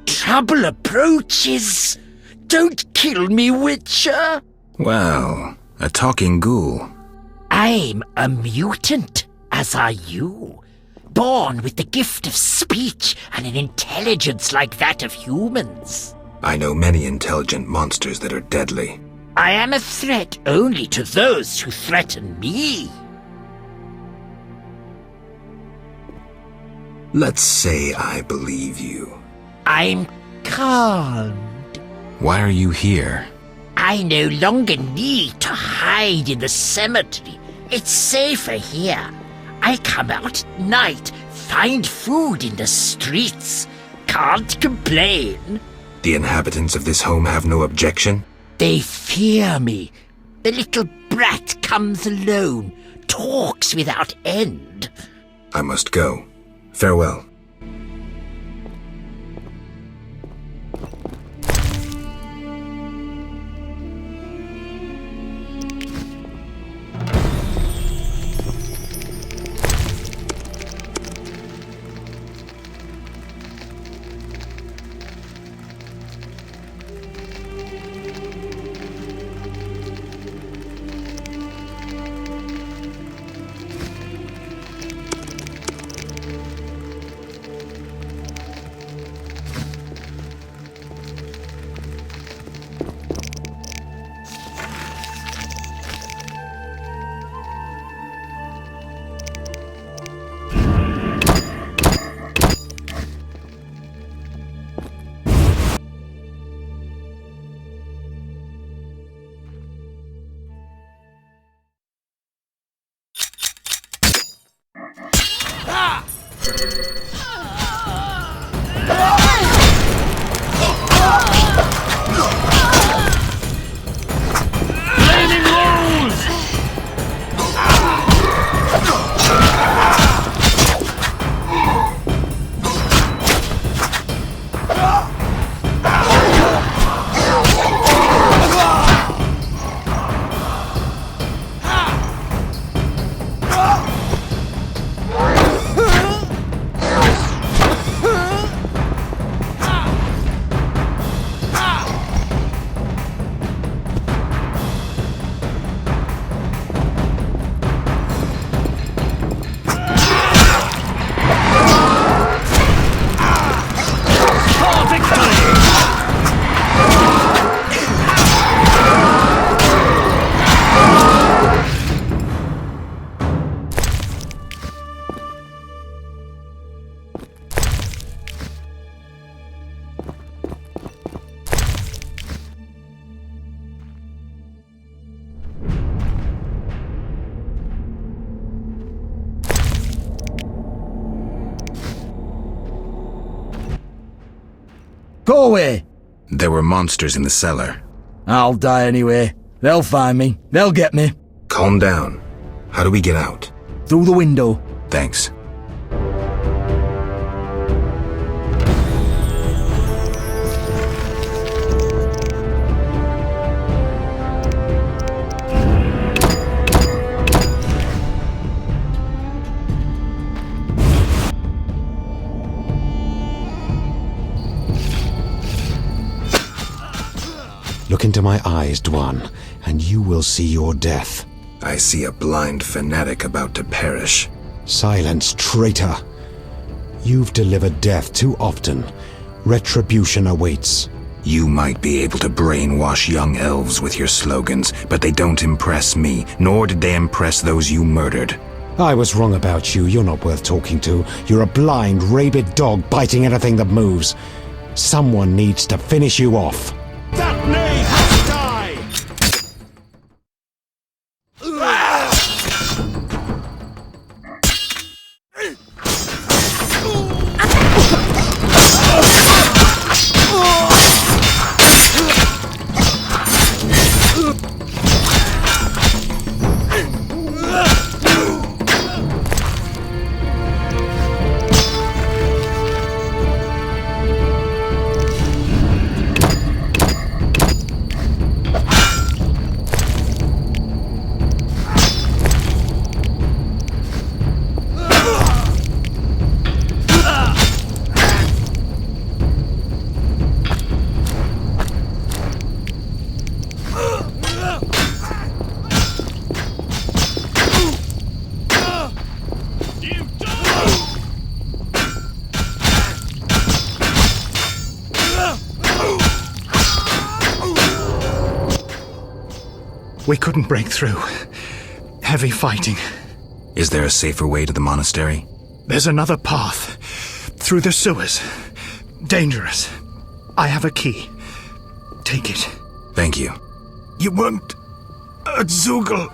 [SPEAKER 8] Trouble approaches. Don't kill me, Witcher.
[SPEAKER 2] Well, a talking ghoul.
[SPEAKER 16] I'm a mutant, as are you. Born with the gift of speech and an intelligence like that of humans.
[SPEAKER 2] I know many intelligent monsters that are deadly.
[SPEAKER 16] I am a threat only to those who threaten me.
[SPEAKER 2] Let's say I believe you.
[SPEAKER 16] I'm calmed.
[SPEAKER 2] Why are you here?
[SPEAKER 16] I no longer need to hide in the cemetery. It's safer here. I come out at night, find food in the streets. Can't complain.
[SPEAKER 2] The inhabitants of this home have no objection?
[SPEAKER 16] They fear me. The little brat comes alone, talks without end.
[SPEAKER 2] I must go. Farewell.
[SPEAKER 17] Go away!
[SPEAKER 2] There were monsters in the cellar.
[SPEAKER 17] I'll die anyway. They'll find me. They'll get me.
[SPEAKER 2] Calm down. How do we get out?
[SPEAKER 17] Through the window.
[SPEAKER 2] Thanks.
[SPEAKER 11] Look into my eyes, Dwan, and you will see your death.
[SPEAKER 2] I see a blind fanatic about to perish.
[SPEAKER 11] Silence, traitor. You've delivered death too often. Retribution awaits.
[SPEAKER 2] You might be able to brainwash young elves with your slogans, but they don't impress me, nor did they impress those you murdered.
[SPEAKER 11] I was wrong about you. You're not worth talking to. You're a blind, rabid dog biting anything that moves. Someone needs to finish you off.
[SPEAKER 8] That knave must die!
[SPEAKER 18] We couldn't break through. Heavy fighting.
[SPEAKER 2] Is there a safer way to the monastery?
[SPEAKER 18] There's another path. Through the sewers. Dangerous. I have a key. Take it.
[SPEAKER 2] Thank you.
[SPEAKER 8] You weren't a Zugel.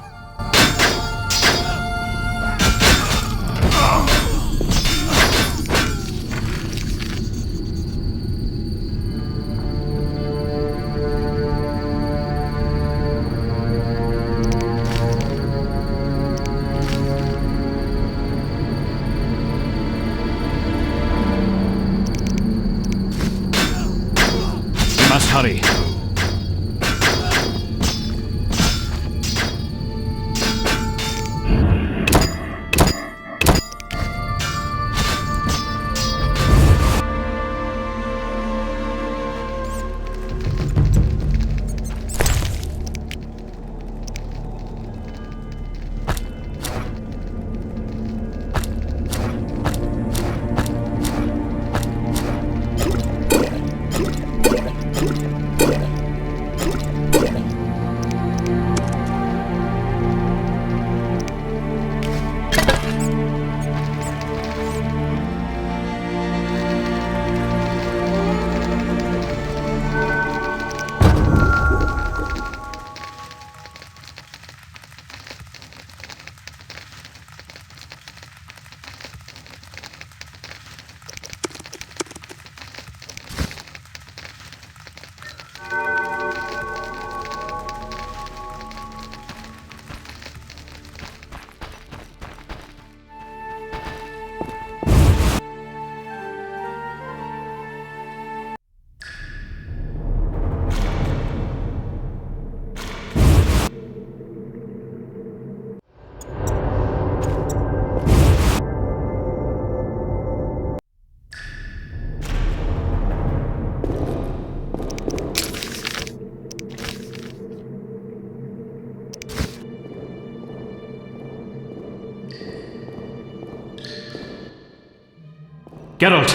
[SPEAKER 5] Geralt,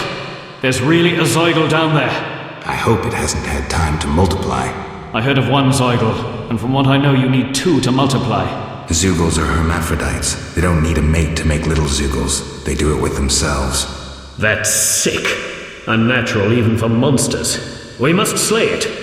[SPEAKER 5] there's really a Zeugl down there.
[SPEAKER 2] I hope it hasn't had time to multiply.
[SPEAKER 5] I heard of one Zeugl, and from what I know you need 2 to multiply.
[SPEAKER 2] Zeugls are hermaphrodites. They don't need a mate to make little Zeugls. They do it with themselves.
[SPEAKER 19] That's sick. Unnatural even for monsters. We must slay it.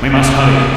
[SPEAKER 5] We must hurry.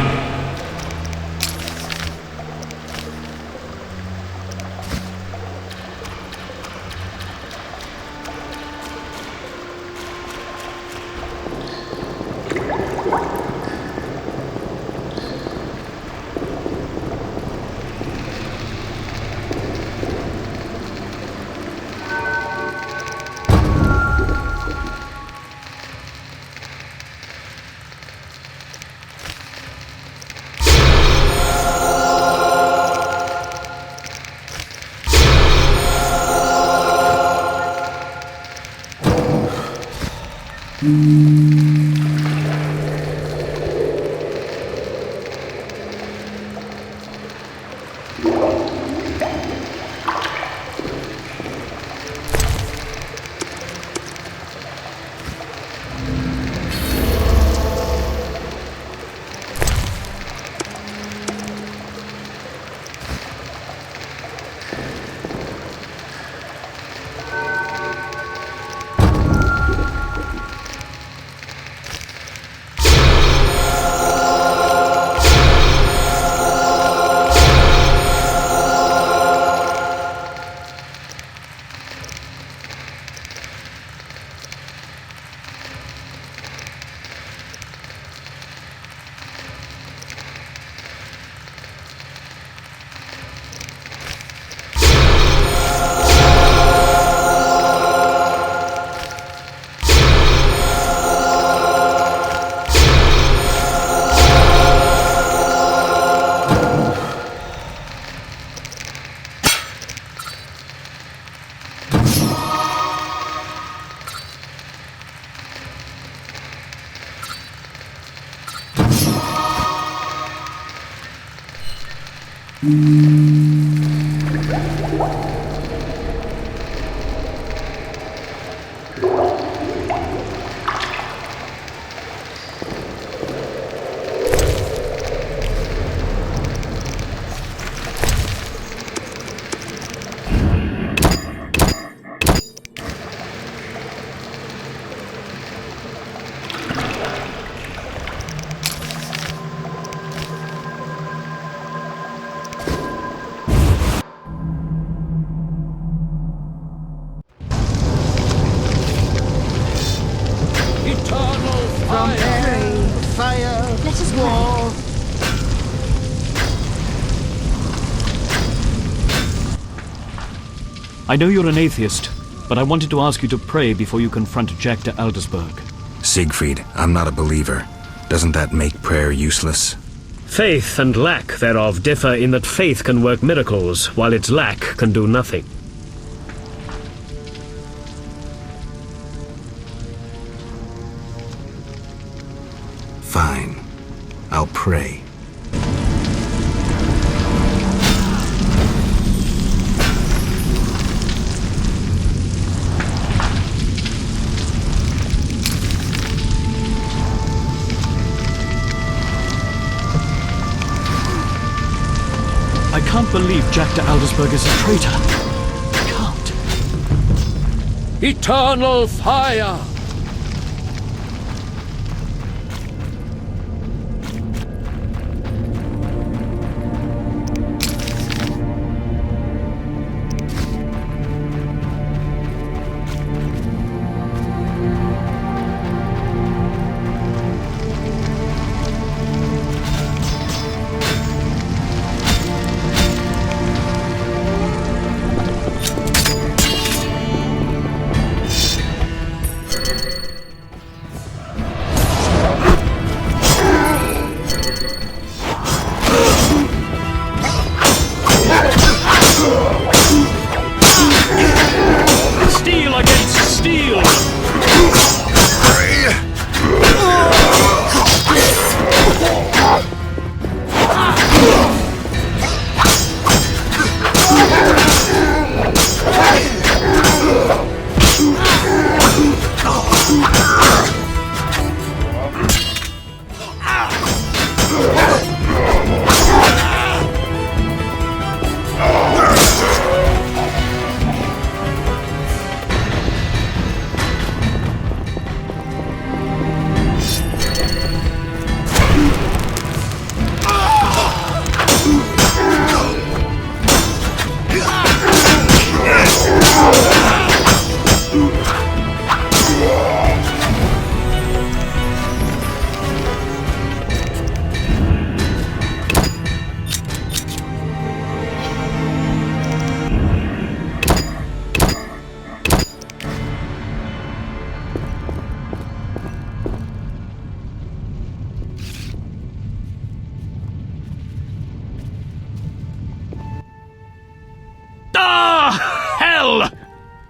[SPEAKER 5] I know you're an atheist, but I wanted to ask you to pray before you confront Jack de Aldersberg.
[SPEAKER 2] Siegfried, I'm not a believer. Doesn't that make prayer useless?
[SPEAKER 19] Faith and lack thereof differ in that faith can work miracles, while its lack can do nothing.
[SPEAKER 2] Fine. I'll pray.
[SPEAKER 5] I can't believe Jack de Aldersberg is a traitor. I can't.
[SPEAKER 8] Eternal fire!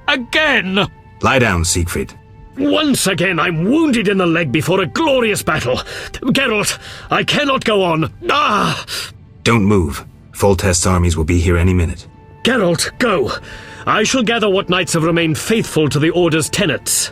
[SPEAKER 19] Again!
[SPEAKER 2] Lie down, Siegfried.
[SPEAKER 19] Once again, I'm wounded in the leg before a glorious battle. Geralt, I cannot go on. Ah!
[SPEAKER 2] Don't move. Foltest's armies will be here any minute.
[SPEAKER 19] Geralt, go. I shall gather what knights have remained faithful to the Order's tenets.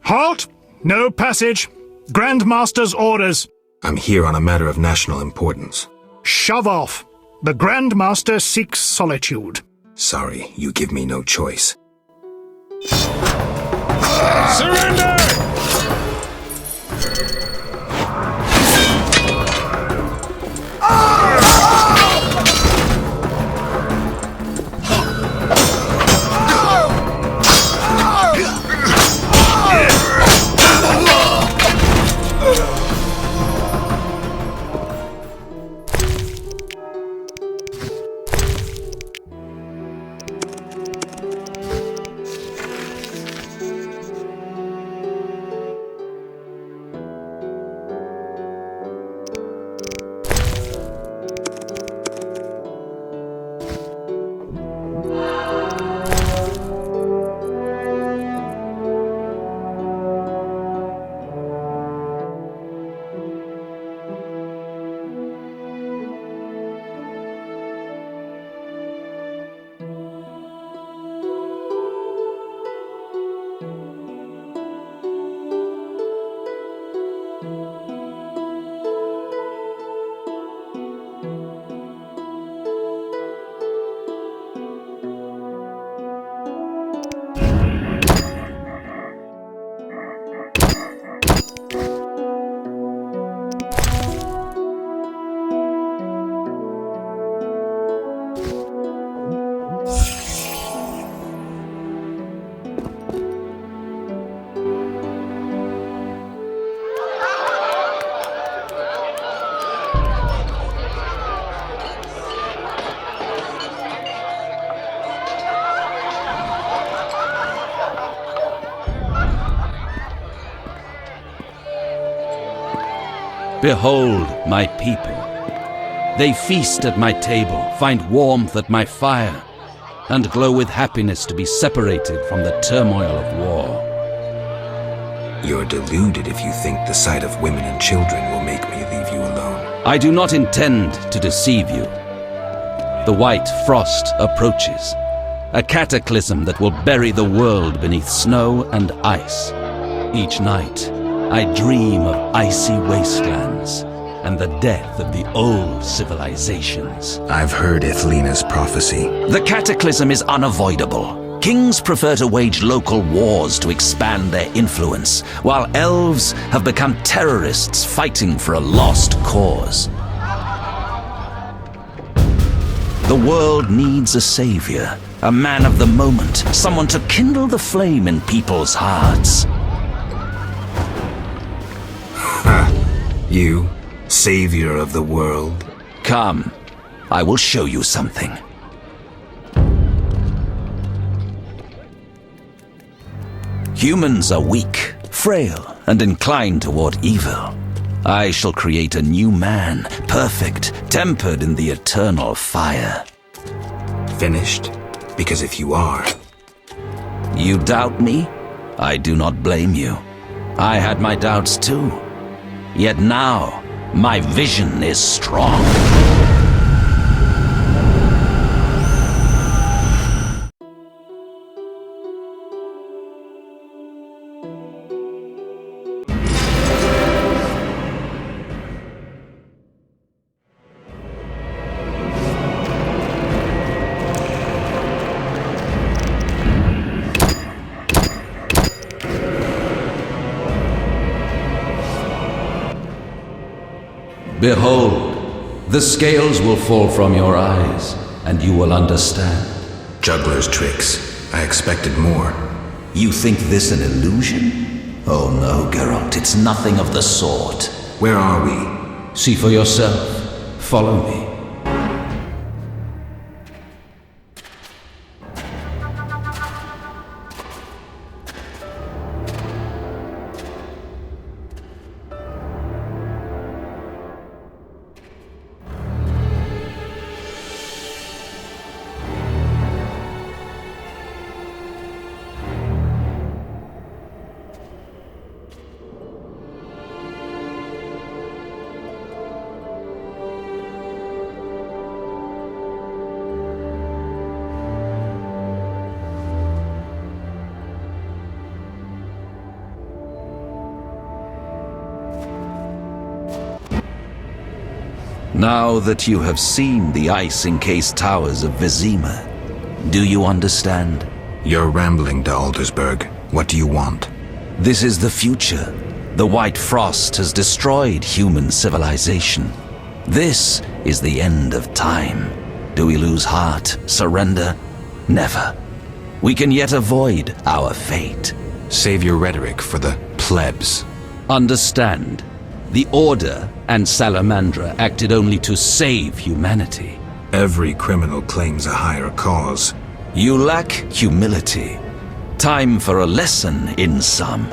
[SPEAKER 18] Halt! No passage. Grandmaster's orders.
[SPEAKER 2] I'm here on a matter of national importance.
[SPEAKER 18] Shove off. The Grandmaster seeks solitude.
[SPEAKER 2] Sorry, you give me no choice.
[SPEAKER 8] Surrender!
[SPEAKER 12] Behold my people. They feast at my table, find warmth at my fire, and glow with happiness to be separated from the turmoil of war.
[SPEAKER 2] You're deluded if you think the sight of women and children will make me leave you alone.
[SPEAKER 12] I do not intend to deceive you. The white frost approaches, a cataclysm that will bury the world beneath snow and ice. Each night, I dream of icy wastelands and the death of the old civilizations.
[SPEAKER 2] I've heard Ithlina's prophecy.
[SPEAKER 7] The cataclysm is unavoidable. Kings prefer to wage local wars to expand their influence, while elves have become terrorists fighting for a lost cause. The world needs a savior, a man of the moment, someone to kindle the flame in people's hearts.
[SPEAKER 2] You, savior of the world?
[SPEAKER 7] Come, I will show you something. Humans are weak, frail, and inclined toward evil. I shall create a new man, perfect, tempered in the eternal fire.
[SPEAKER 2] Finished? Because if you are...
[SPEAKER 7] You doubt me? I do not blame you. I had my doubts too. Yet now, my vision is strong.
[SPEAKER 12] Behold, the scales will fall from your eyes, and you will understand.
[SPEAKER 2] Juggler's tricks. I expected more.
[SPEAKER 7] You think this an illusion? Oh no, Geralt, it's nothing of the sort.
[SPEAKER 2] Where are we?
[SPEAKER 12] See for yourself. Follow me. Now that you have seen the ice-encased towers of Vizima, do you understand?
[SPEAKER 2] You're rambling to Aldersberg. What do you want?
[SPEAKER 7] This is the future. The white frost has destroyed human civilization. This is the end of time. Do we lose heart, surrender? Never. We can yet avoid our fate.
[SPEAKER 2] Save your rhetoric for the plebs.
[SPEAKER 12] Understand. The Order and Salamandra acted only to save humanity.
[SPEAKER 2] Every criminal claims a higher cause.
[SPEAKER 7] You lack humility. Time for a lesson in some.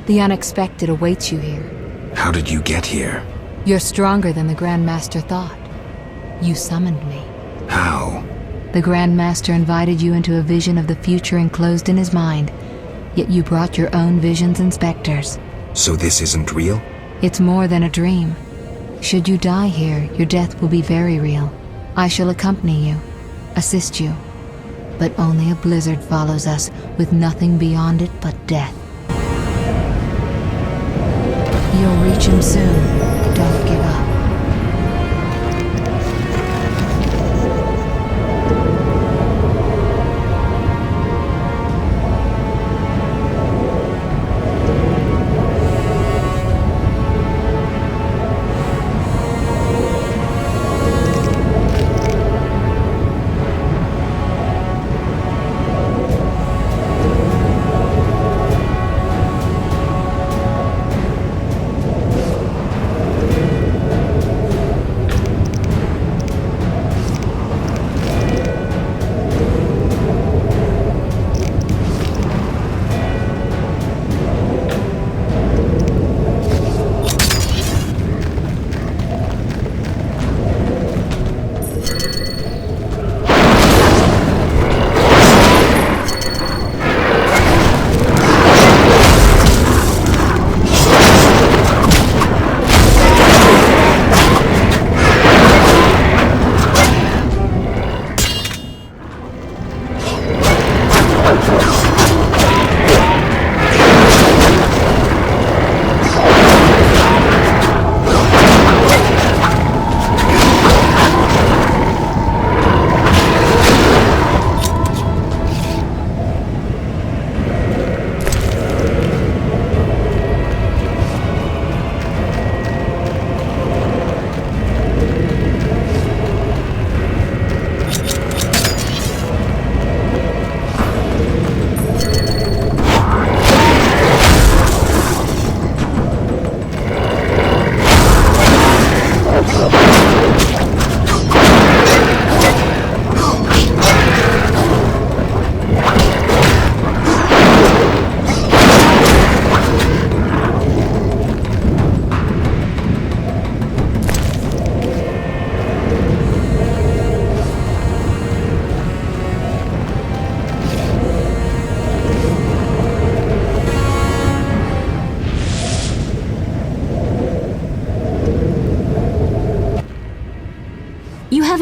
[SPEAKER 20] The unexpected awaits you here.
[SPEAKER 2] How did you get here?
[SPEAKER 20] You're stronger than the Grand Master thought. You summoned me.
[SPEAKER 2] How?
[SPEAKER 20] The Grand Master invited you into a vision of the future enclosed in his mind, yet you brought your own visions and specters.
[SPEAKER 2] So this isn't real?
[SPEAKER 20] It's more than a dream. Should you die here, your death will be very real. I shall accompany you, assist you. But only a blizzard follows us, with nothing beyond it but death. You'll reach him soon. Don't give up.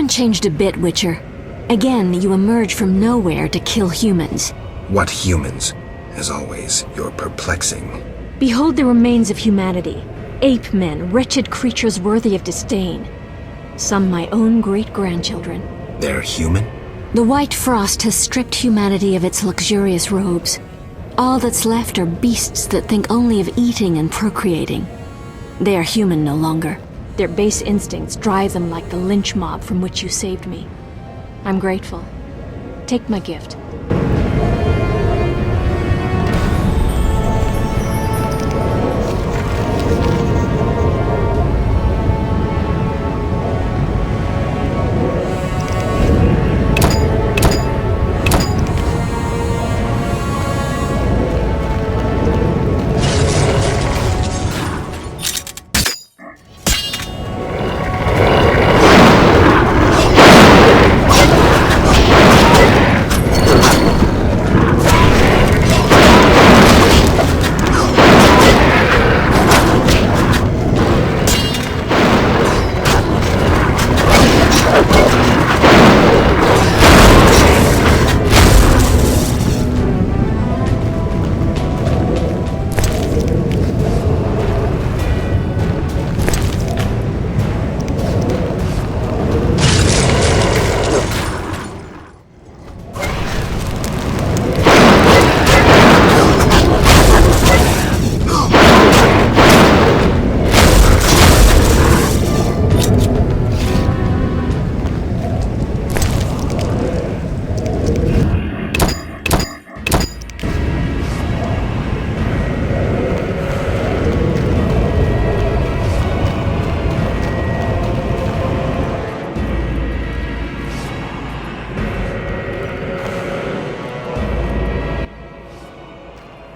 [SPEAKER 13] Changed a bit, Witcher. Again, you emerge from nowhere to kill humans.
[SPEAKER 2] What humans? As always, you're perplexing.
[SPEAKER 13] Behold the remains of humanity. Ape men, wretched creatures worthy of disdain. Some my own great-grandchildren.
[SPEAKER 2] They're human?
[SPEAKER 13] The white frost has stripped humanity of its luxurious robes. All that's left are beasts that think only of eating and procreating. They are human no longer. Their base instincts drive them like the lynch mob from which you saved me. I'm grateful. Take my gift.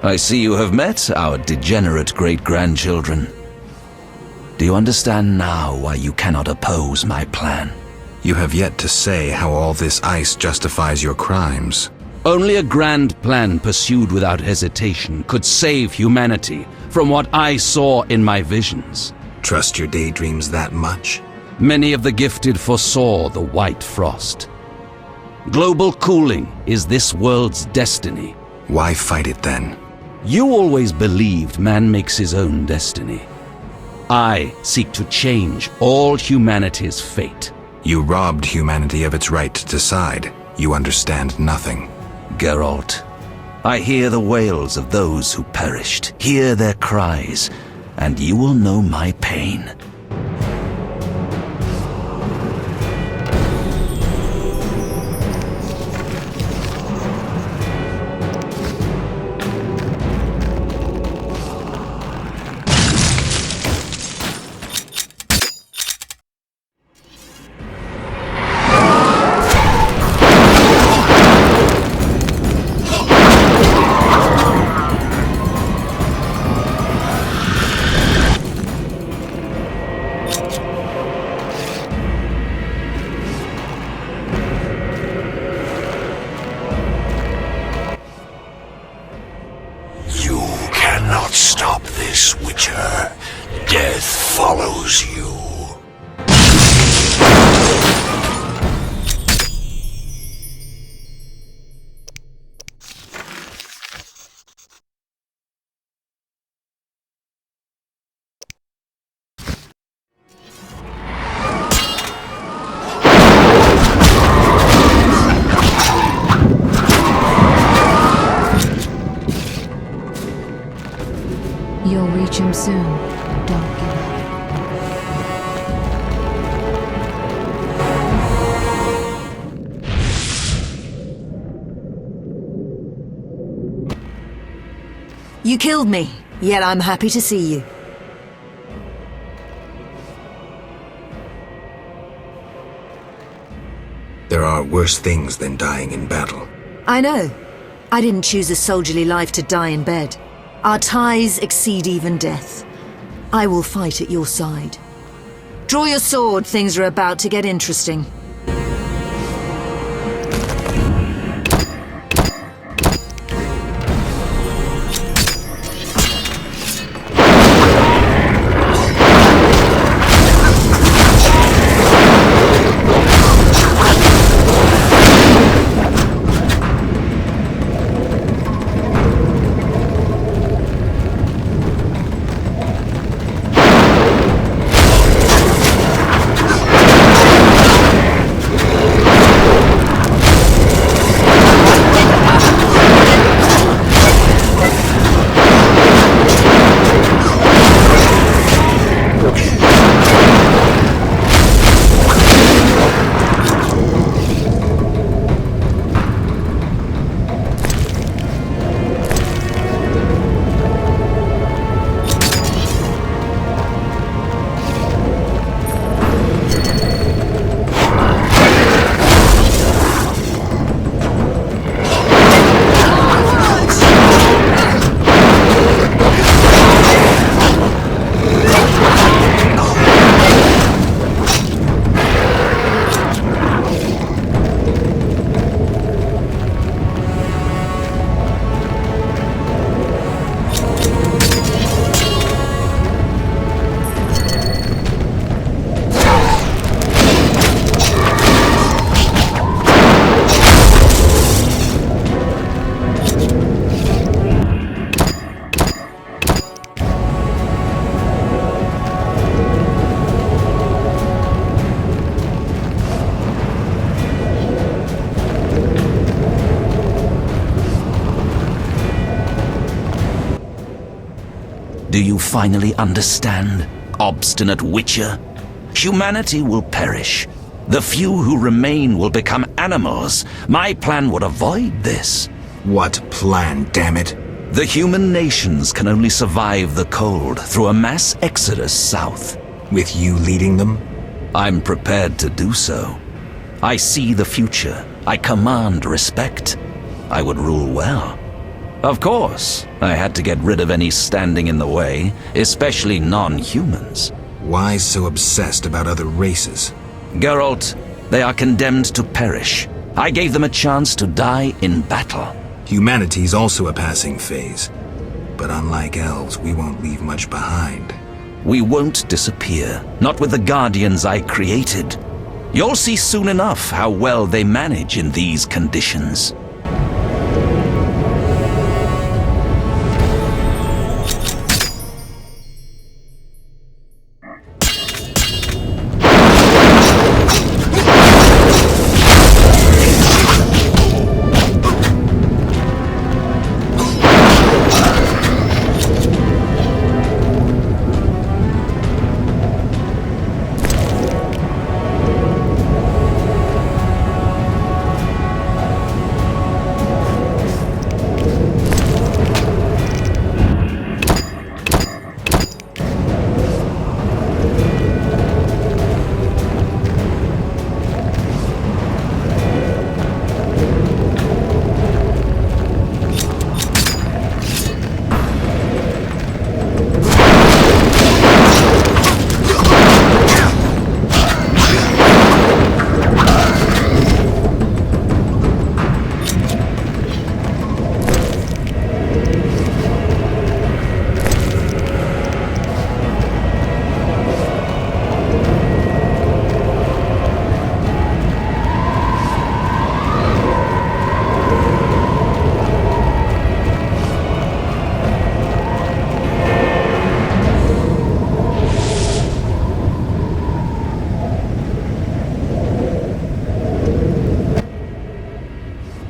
[SPEAKER 7] I see you have met our degenerate great-grandchildren. Do you understand now why you cannot oppose my plan?
[SPEAKER 2] You have yet to say how all this ice justifies your crimes.
[SPEAKER 12] Only a grand plan pursued without hesitation could save humanity from what I saw in my visions.
[SPEAKER 2] Trust your daydreams that much?
[SPEAKER 12] Many of the gifted foresaw the white frost. Global cooling is this world's destiny.
[SPEAKER 2] Why fight it then?
[SPEAKER 12] You always believed man makes his own destiny. I seek to change all humanity's fate.
[SPEAKER 2] You robbed humanity of its right to decide. You understand nothing.
[SPEAKER 7] Geralt, I hear the wails of those who perished, hear their cries, and you will know my pain.
[SPEAKER 20] You'll reach him soon. Don't give up.
[SPEAKER 21] You killed me, yet I'm happy to see you.
[SPEAKER 2] There are worse things than dying in battle.
[SPEAKER 21] I know. I didn't choose a soldierly life to die in bed. Our ties exceed even death. I will fight at your side. Draw your sword, things are about to get interesting.
[SPEAKER 7] Do you finally understand, obstinate Witcher? Humanity will perish. The few who remain will become animals. My plan would avoid this.
[SPEAKER 2] What plan, damn it?
[SPEAKER 7] The human nations can only survive the cold through a mass exodus south.
[SPEAKER 2] With you leading them?
[SPEAKER 7] I'm prepared to do so. I see the future. I command respect. I would rule well. Of course, I had to get rid of any standing in the way, especially non-humans.
[SPEAKER 2] Why so obsessed about other races?
[SPEAKER 7] Geralt, they are condemned to perish. I gave them a chance to die in battle.
[SPEAKER 2] Humanity's also a passing phase. But unlike elves, we won't leave much behind.
[SPEAKER 7] We won't disappear, not with the Guardians I created. You'll see soon enough how well they manage in these conditions.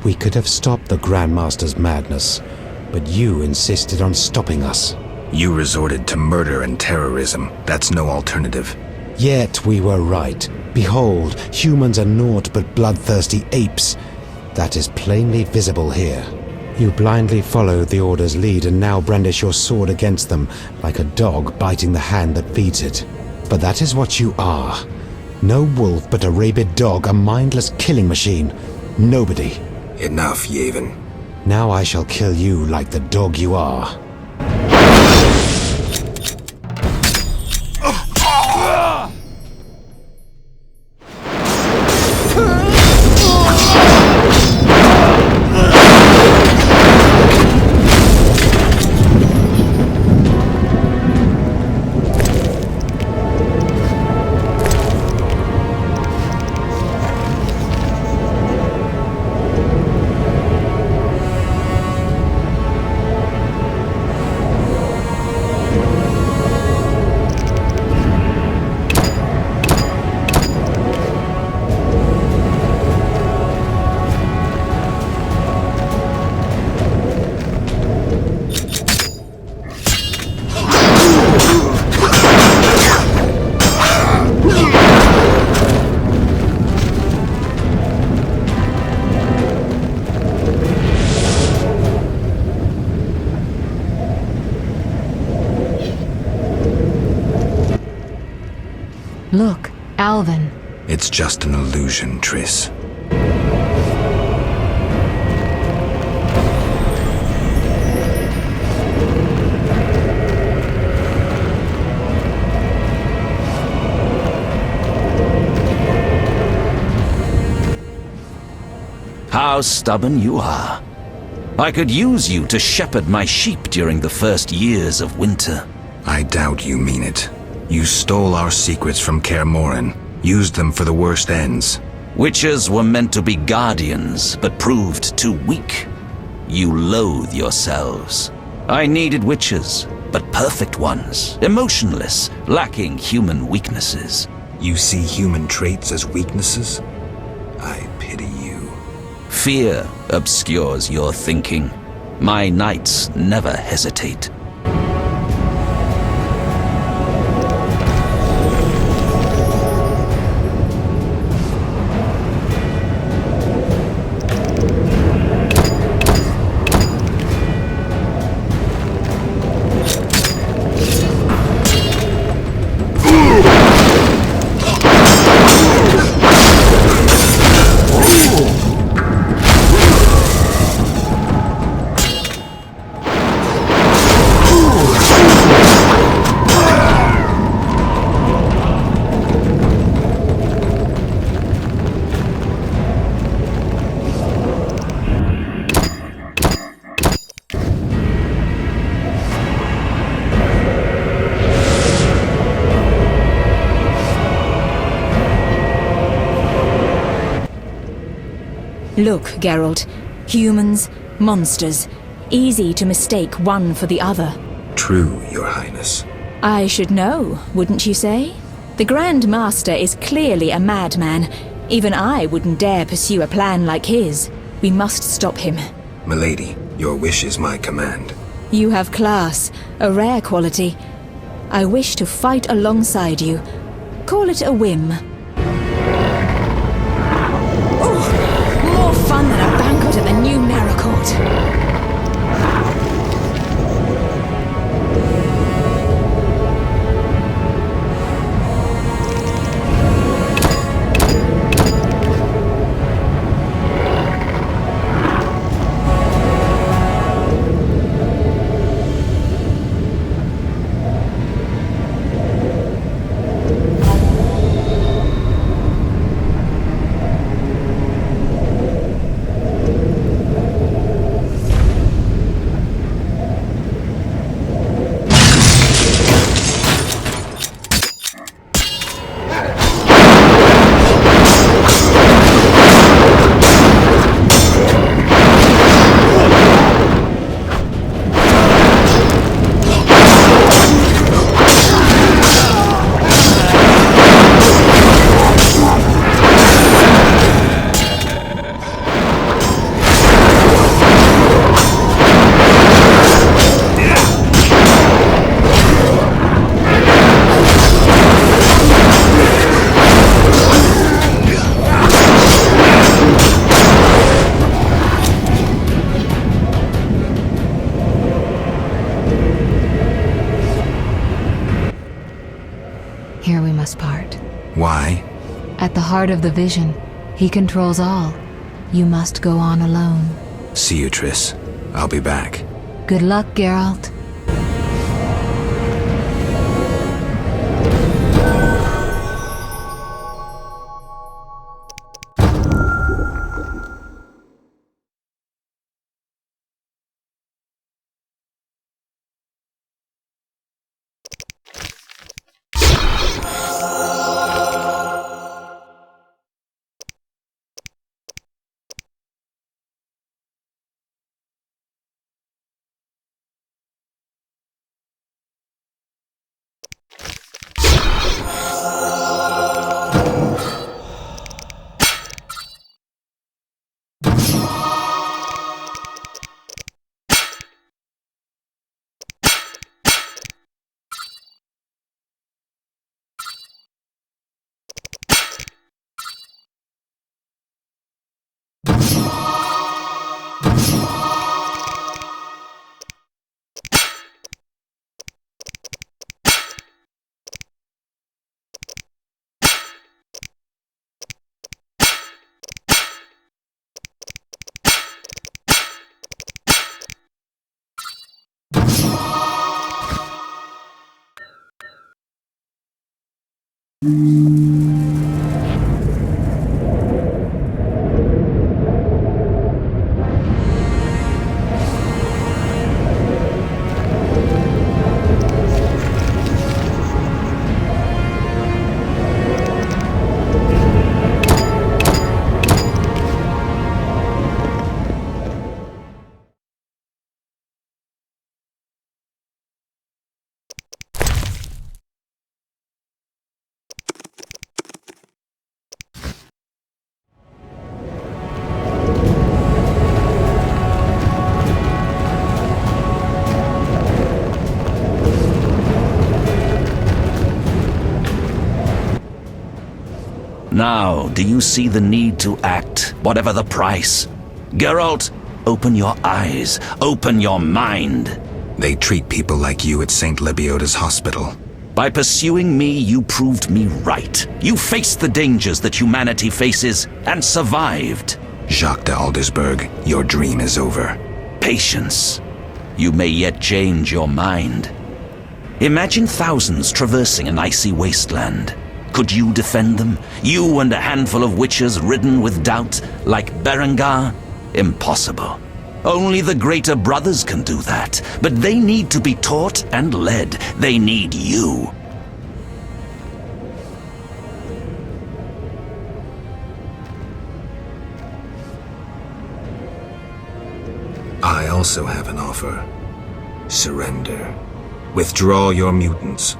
[SPEAKER 11] We could have stopped the Grandmaster's madness, but you insisted on stopping us.
[SPEAKER 2] You resorted to murder and terrorism. That's no alternative.
[SPEAKER 11] Yet we were right. Behold, humans are naught but bloodthirsty apes. That is plainly visible here. You blindly followed the Order's lead and now brandish your sword against them, like a dog biting the hand that feeds it. But that is what you are. No wolf but a rabid dog, a mindless killing machine. Nobody.
[SPEAKER 2] Enough, ÄvÄn.
[SPEAKER 11] Now I shall kill you like the dog you are.
[SPEAKER 20] Look, Alvin.
[SPEAKER 2] It's just an illusion, Triss.
[SPEAKER 7] How stubborn you are. I could use you to shepherd my sheep during the first years of winter.
[SPEAKER 2] I doubt you mean it. You stole our secrets from kä mʲin, used them for the worst ends.
[SPEAKER 7] Witches were meant to be guardians, but proved too weak. You loathe yourselves. I needed witches, but perfect ones, emotionless, lacking human weaknesses.
[SPEAKER 2] You see human traits as weaknesses? I pity you.
[SPEAKER 7] Fear obscures your thinking. My knights never hesitate.
[SPEAKER 1] Look, Geralt. Humans, monsters. Easy to mistake one for the other.
[SPEAKER 2] True, Your Highness.
[SPEAKER 1] I should know, wouldn't you say? The Grand Master is clearly a madman. Even I wouldn't dare pursue a plan like his. We must stop him.
[SPEAKER 2] Milady, your wish is my command.
[SPEAKER 1] You have class, a rare quality. I wish to fight alongside you. Call it a whim. Oh, more fun than a banquet at the new Naracourt.
[SPEAKER 20] Here we must part.
[SPEAKER 2] Why?
[SPEAKER 20] At the heart of the vision, he controls all. You must go on alone.
[SPEAKER 2] See you, Triss. I'll be back.
[SPEAKER 20] Good luck, Geralt.
[SPEAKER 7] Now, do you see the need to act, whatever the price? Geralt, open your eyes, open your mind.
[SPEAKER 2] They treat people like you at St. Lebioda's hospital.
[SPEAKER 7] By pursuing me, you proved me right. You faced the dangers that humanity faces, and survived.
[SPEAKER 2] Jacques de Aldersberg, your dream is over.
[SPEAKER 7] Patience. You may yet change your mind. Imagine thousands traversing an icy wasteland. Could you defend them? You and a handful of witches ridden with doubt, like Berengar? Impossible. Only the greater brothers can do that, but they need to be taught and led. They need you.
[SPEAKER 2] also have an offer. Surrender. Withdraw your mutants.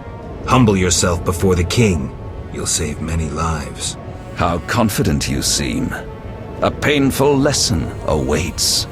[SPEAKER 2] Humble yourself before the king. You'll save many lives.
[SPEAKER 7] How confident you seem. A painful lesson awaits.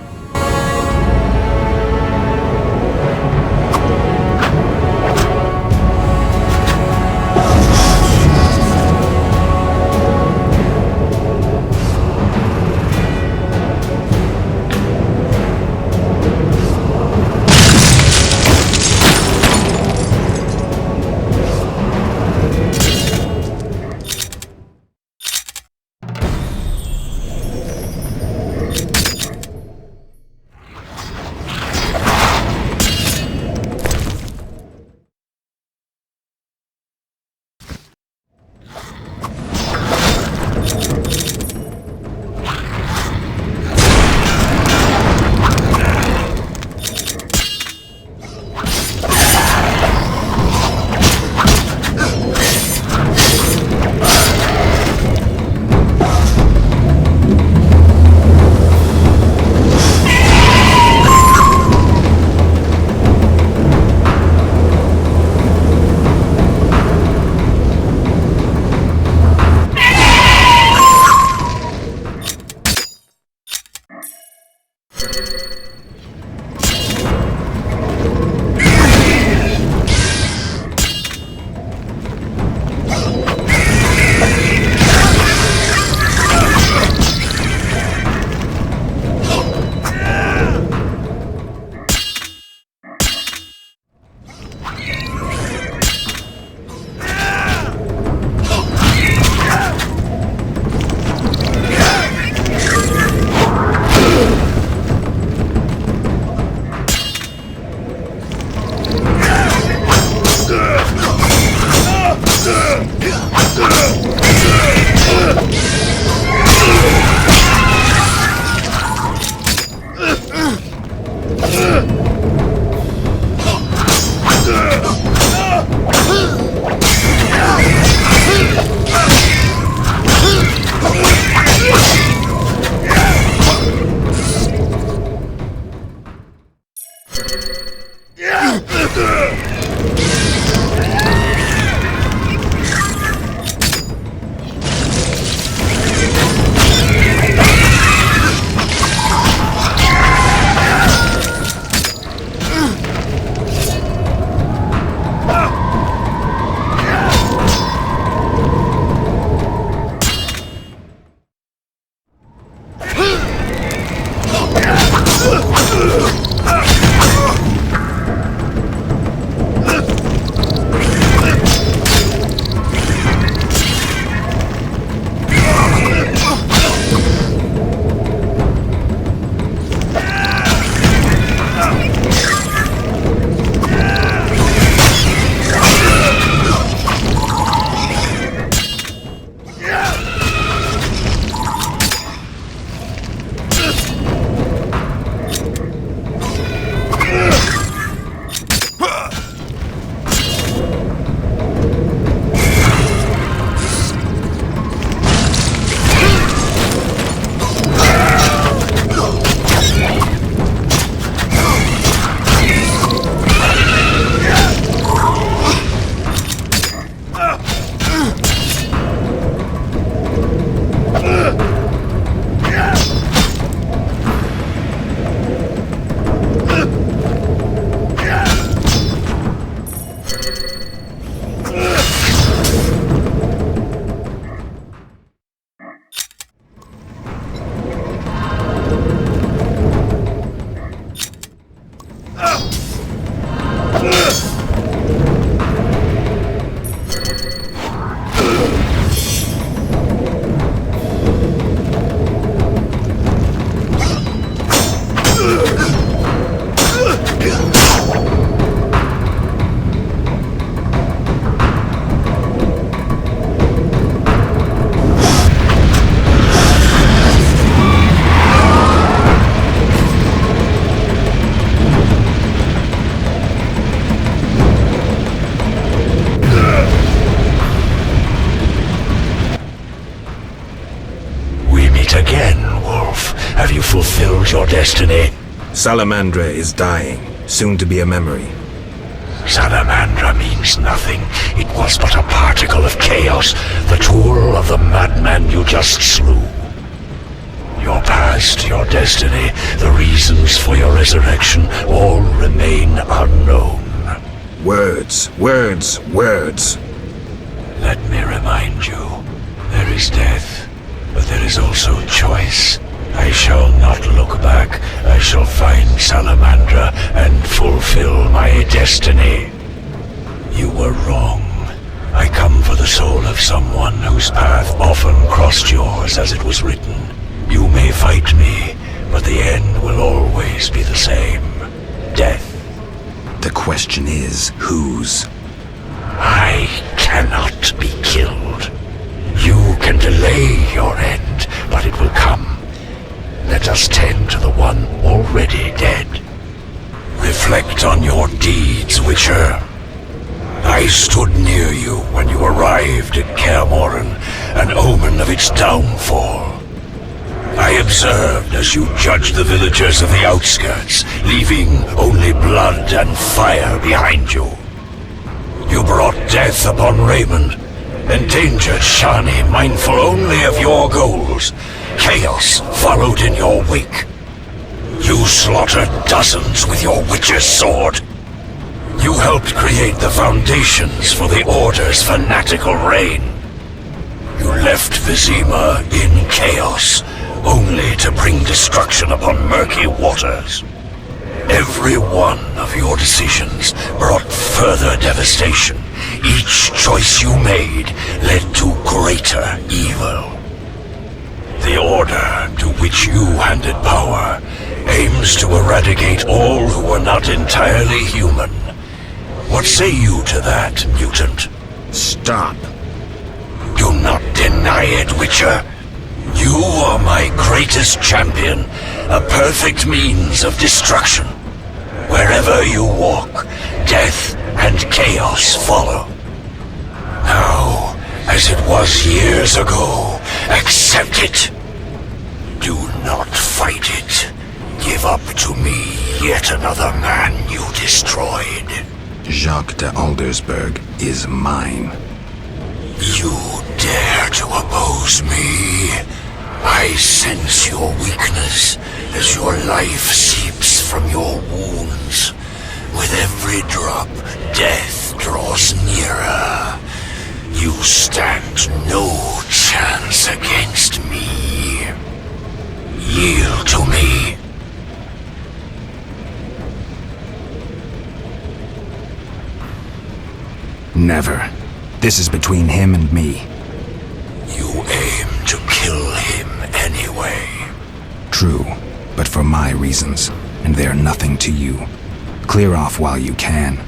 [SPEAKER 2] Salamandra is dying, soon to be a memory.
[SPEAKER 8] Salamandra means nothing. It was but a particle of chaos, the tool of the madman you just slew. Your past, your destiny, the reasons for your resurrection all remain unknown.
[SPEAKER 2] Words, words, words.
[SPEAKER 8] Let me remind you, there is death, but there is also choice. I shall not look back. I shall find Salamandra and fulfill my destiny. You were wrong. I come for the soul of someone whose path often crossed yours as it was written. You may fight me, but the end will always be the same. Death.
[SPEAKER 2] The question is, whose?
[SPEAKER 8] I cannot be killed. You can delay your end, but it will come. Let us tend to the one already dead. Reflect on your deeds, Witcher. I stood near you when you arrived at kä mʲin, an omen of its downfall. I observed as you judged the villagers of the outskirts, leaving only blood and fire behind you. You brought death upon Raymond, endangered Shani, mindful only of your goals. Chaos followed in your wake. You slaughtered dozens with your witch's sword. You helped create the foundations for the Order's fanatical reign. You left Vizima in chaos, only to bring destruction upon murky waters. Every one of your decisions brought further devastation. Each choice you made led to greater evil. The Order to which you handed power aims to eradicate all who are not entirely human. What say you to that, mutant?
[SPEAKER 2] Stop.
[SPEAKER 8] Do not deny it, Witcher. You are my greatest champion, a perfect means of destruction. Wherever you walk, death and chaos follow. Now, as it was years ago, accept it. Do not fight it. Give up to me yet another man you destroyed.
[SPEAKER 2] Jacques de Aldersberg is mine.
[SPEAKER 8] You dare to oppose me? I sense your weakness as your life seeps from your wounds. With every drop, death draws nearer. You stand no chance against me. Yield to me.
[SPEAKER 2] Never. This is between him and me.
[SPEAKER 8] You aim to kill him anyway.
[SPEAKER 2] True, but for my reasons, and they are nothing to you. Clear off while you can.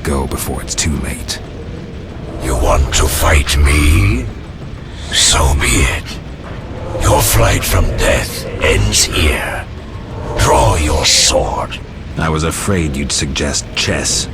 [SPEAKER 2] Go before it's too late.
[SPEAKER 8] You want to fight me? So be it. Your flight from death ends here. Draw your sword.
[SPEAKER 2] I was afraid you'd suggest chess.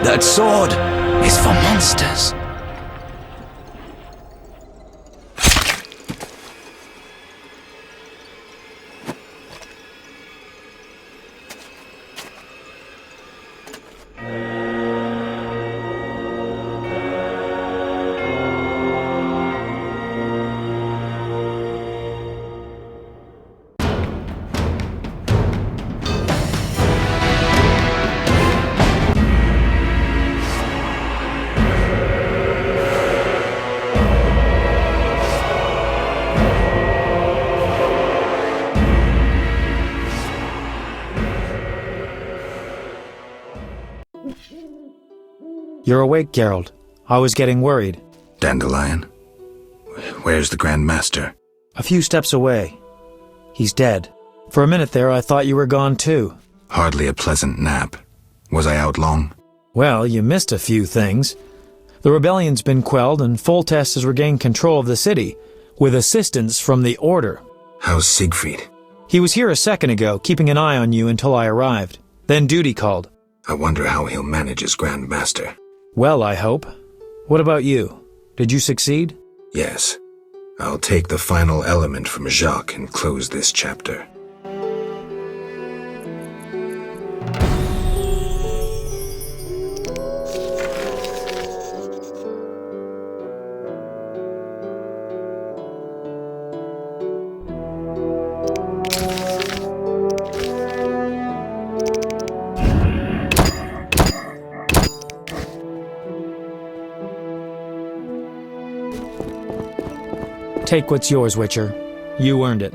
[SPEAKER 12] That sword is for monsters.
[SPEAKER 10] You're awake, Geralt. I was getting worried.
[SPEAKER 2] Dandelion? Where's the Grand Master?
[SPEAKER 10] A few steps away. He's dead. For a minute there, I thought you were gone too.
[SPEAKER 2] Hardly a pleasant nap. Was I out long?
[SPEAKER 10] Well, you missed a few things. The rebellion's been quelled and Foltest has regained control of the city, with assistance from the Order.
[SPEAKER 2] How's Siegfried?
[SPEAKER 10] He was here a second ago, keeping an eye on you until I arrived. Then duty called.
[SPEAKER 2] I wonder how he'll manage as Grand Master.
[SPEAKER 10] Well, I hope. What about you? Did you succeed?
[SPEAKER 2] Yes. I'll take the final element from Jacques and close this chapter.
[SPEAKER 10] Take what's yours, Witcher. You earned it.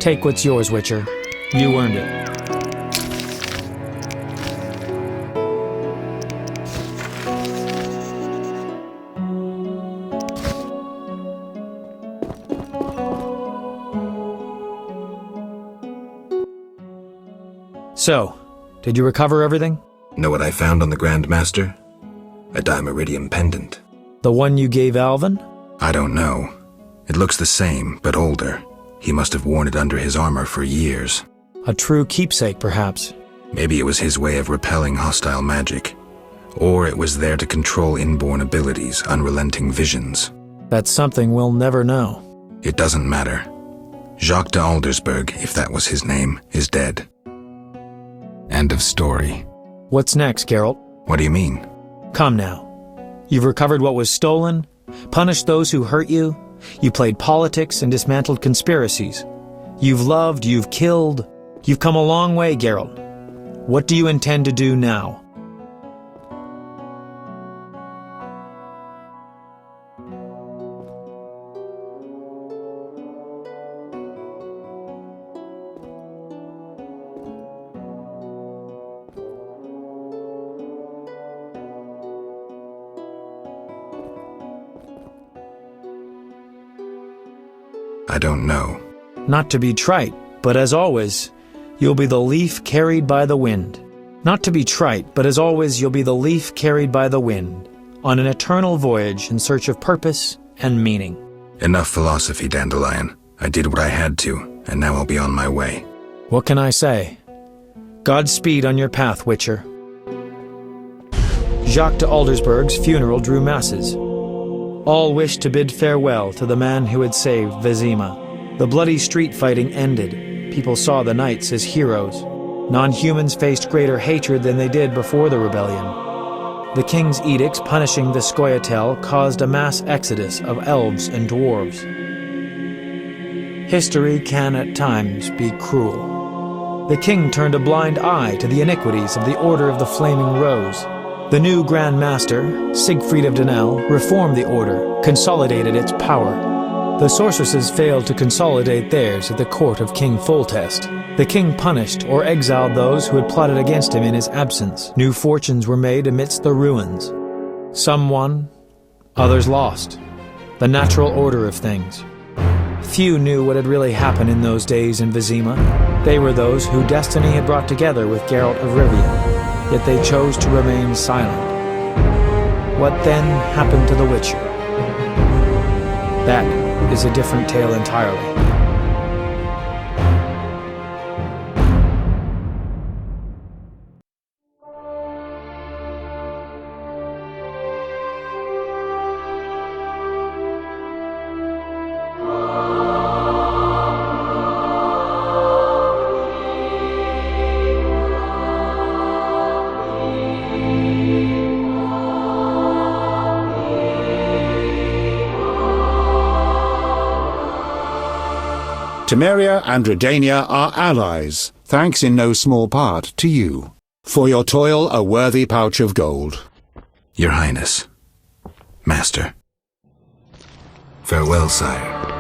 [SPEAKER 10] Take what's yours, Witcher. You earned it. So, did you recover everything?
[SPEAKER 2] Know what I found on the Grand Master? A dimeritium pendant.
[SPEAKER 10] The one you gave Alvin?
[SPEAKER 2] I don't know. It looks the same, but older. He must have worn it under his armor for years.
[SPEAKER 10] A true keepsake, perhaps.
[SPEAKER 2] Maybe it was his way of repelling hostile magic. Or it was there to control inborn abilities, unrelenting visions.
[SPEAKER 10] That's something we'll never know.
[SPEAKER 2] It doesn't matter. Jacques de Aldersberg, if that was his name, is dead. End of story.
[SPEAKER 10] What's next, Geralt?
[SPEAKER 2] What do you mean?
[SPEAKER 10] Come now. You've recovered what was stolen, punished those who hurt you, you played politics and dismantled conspiracies. You've loved, you've killed. You've come a long way, Geralt. What do you intend to do now?
[SPEAKER 2] I don't know.
[SPEAKER 10] Not to be trite, but as always, you'll be the leaf carried by the wind. Not to be trite, but as always, you'll be the leaf carried by the wind, on an eternal voyage in search of purpose and meaning.
[SPEAKER 2] Enough philosophy, Dandelion. I did what I had to, and now I'll be on my way.
[SPEAKER 10] What can I say? Godspeed on your path, Witcher. Jacques de Aldersberg's funeral drew masses. All wished to bid farewell to the man who had saved Vizima. The bloody street fighting ended. People saw the knights as heroes. Non-humans faced greater hatred than they did before the rebellion. The king's edicts punishing the Scoia'tael caused a mass exodus of elves and dwarves. History can at times be cruel. The king turned a blind eye to the iniquities of the Order of the Flaming Rose. The new Grand Master, Siegfried of Dunel, reformed the order, consolidated its power. The sorceresses failed to consolidate theirs at the court of King Foltest. The king punished or exiled those who had plotted against him in his absence. New fortunes were made amidst the ruins. Some won, others lost. The natural order of things. Few knew what had really happened in those days in Vizima. They were those who destiny had brought together with Geralt of Rivia, yet they chose to remain silent. What then happened to the Witcher? That is a different tale entirely.
[SPEAKER 11] Temeria and Redania are allies, thanks in no small part to you. For your toil, a worthy pouch of gold.
[SPEAKER 2] Your Highness. Master. Farewell, sire.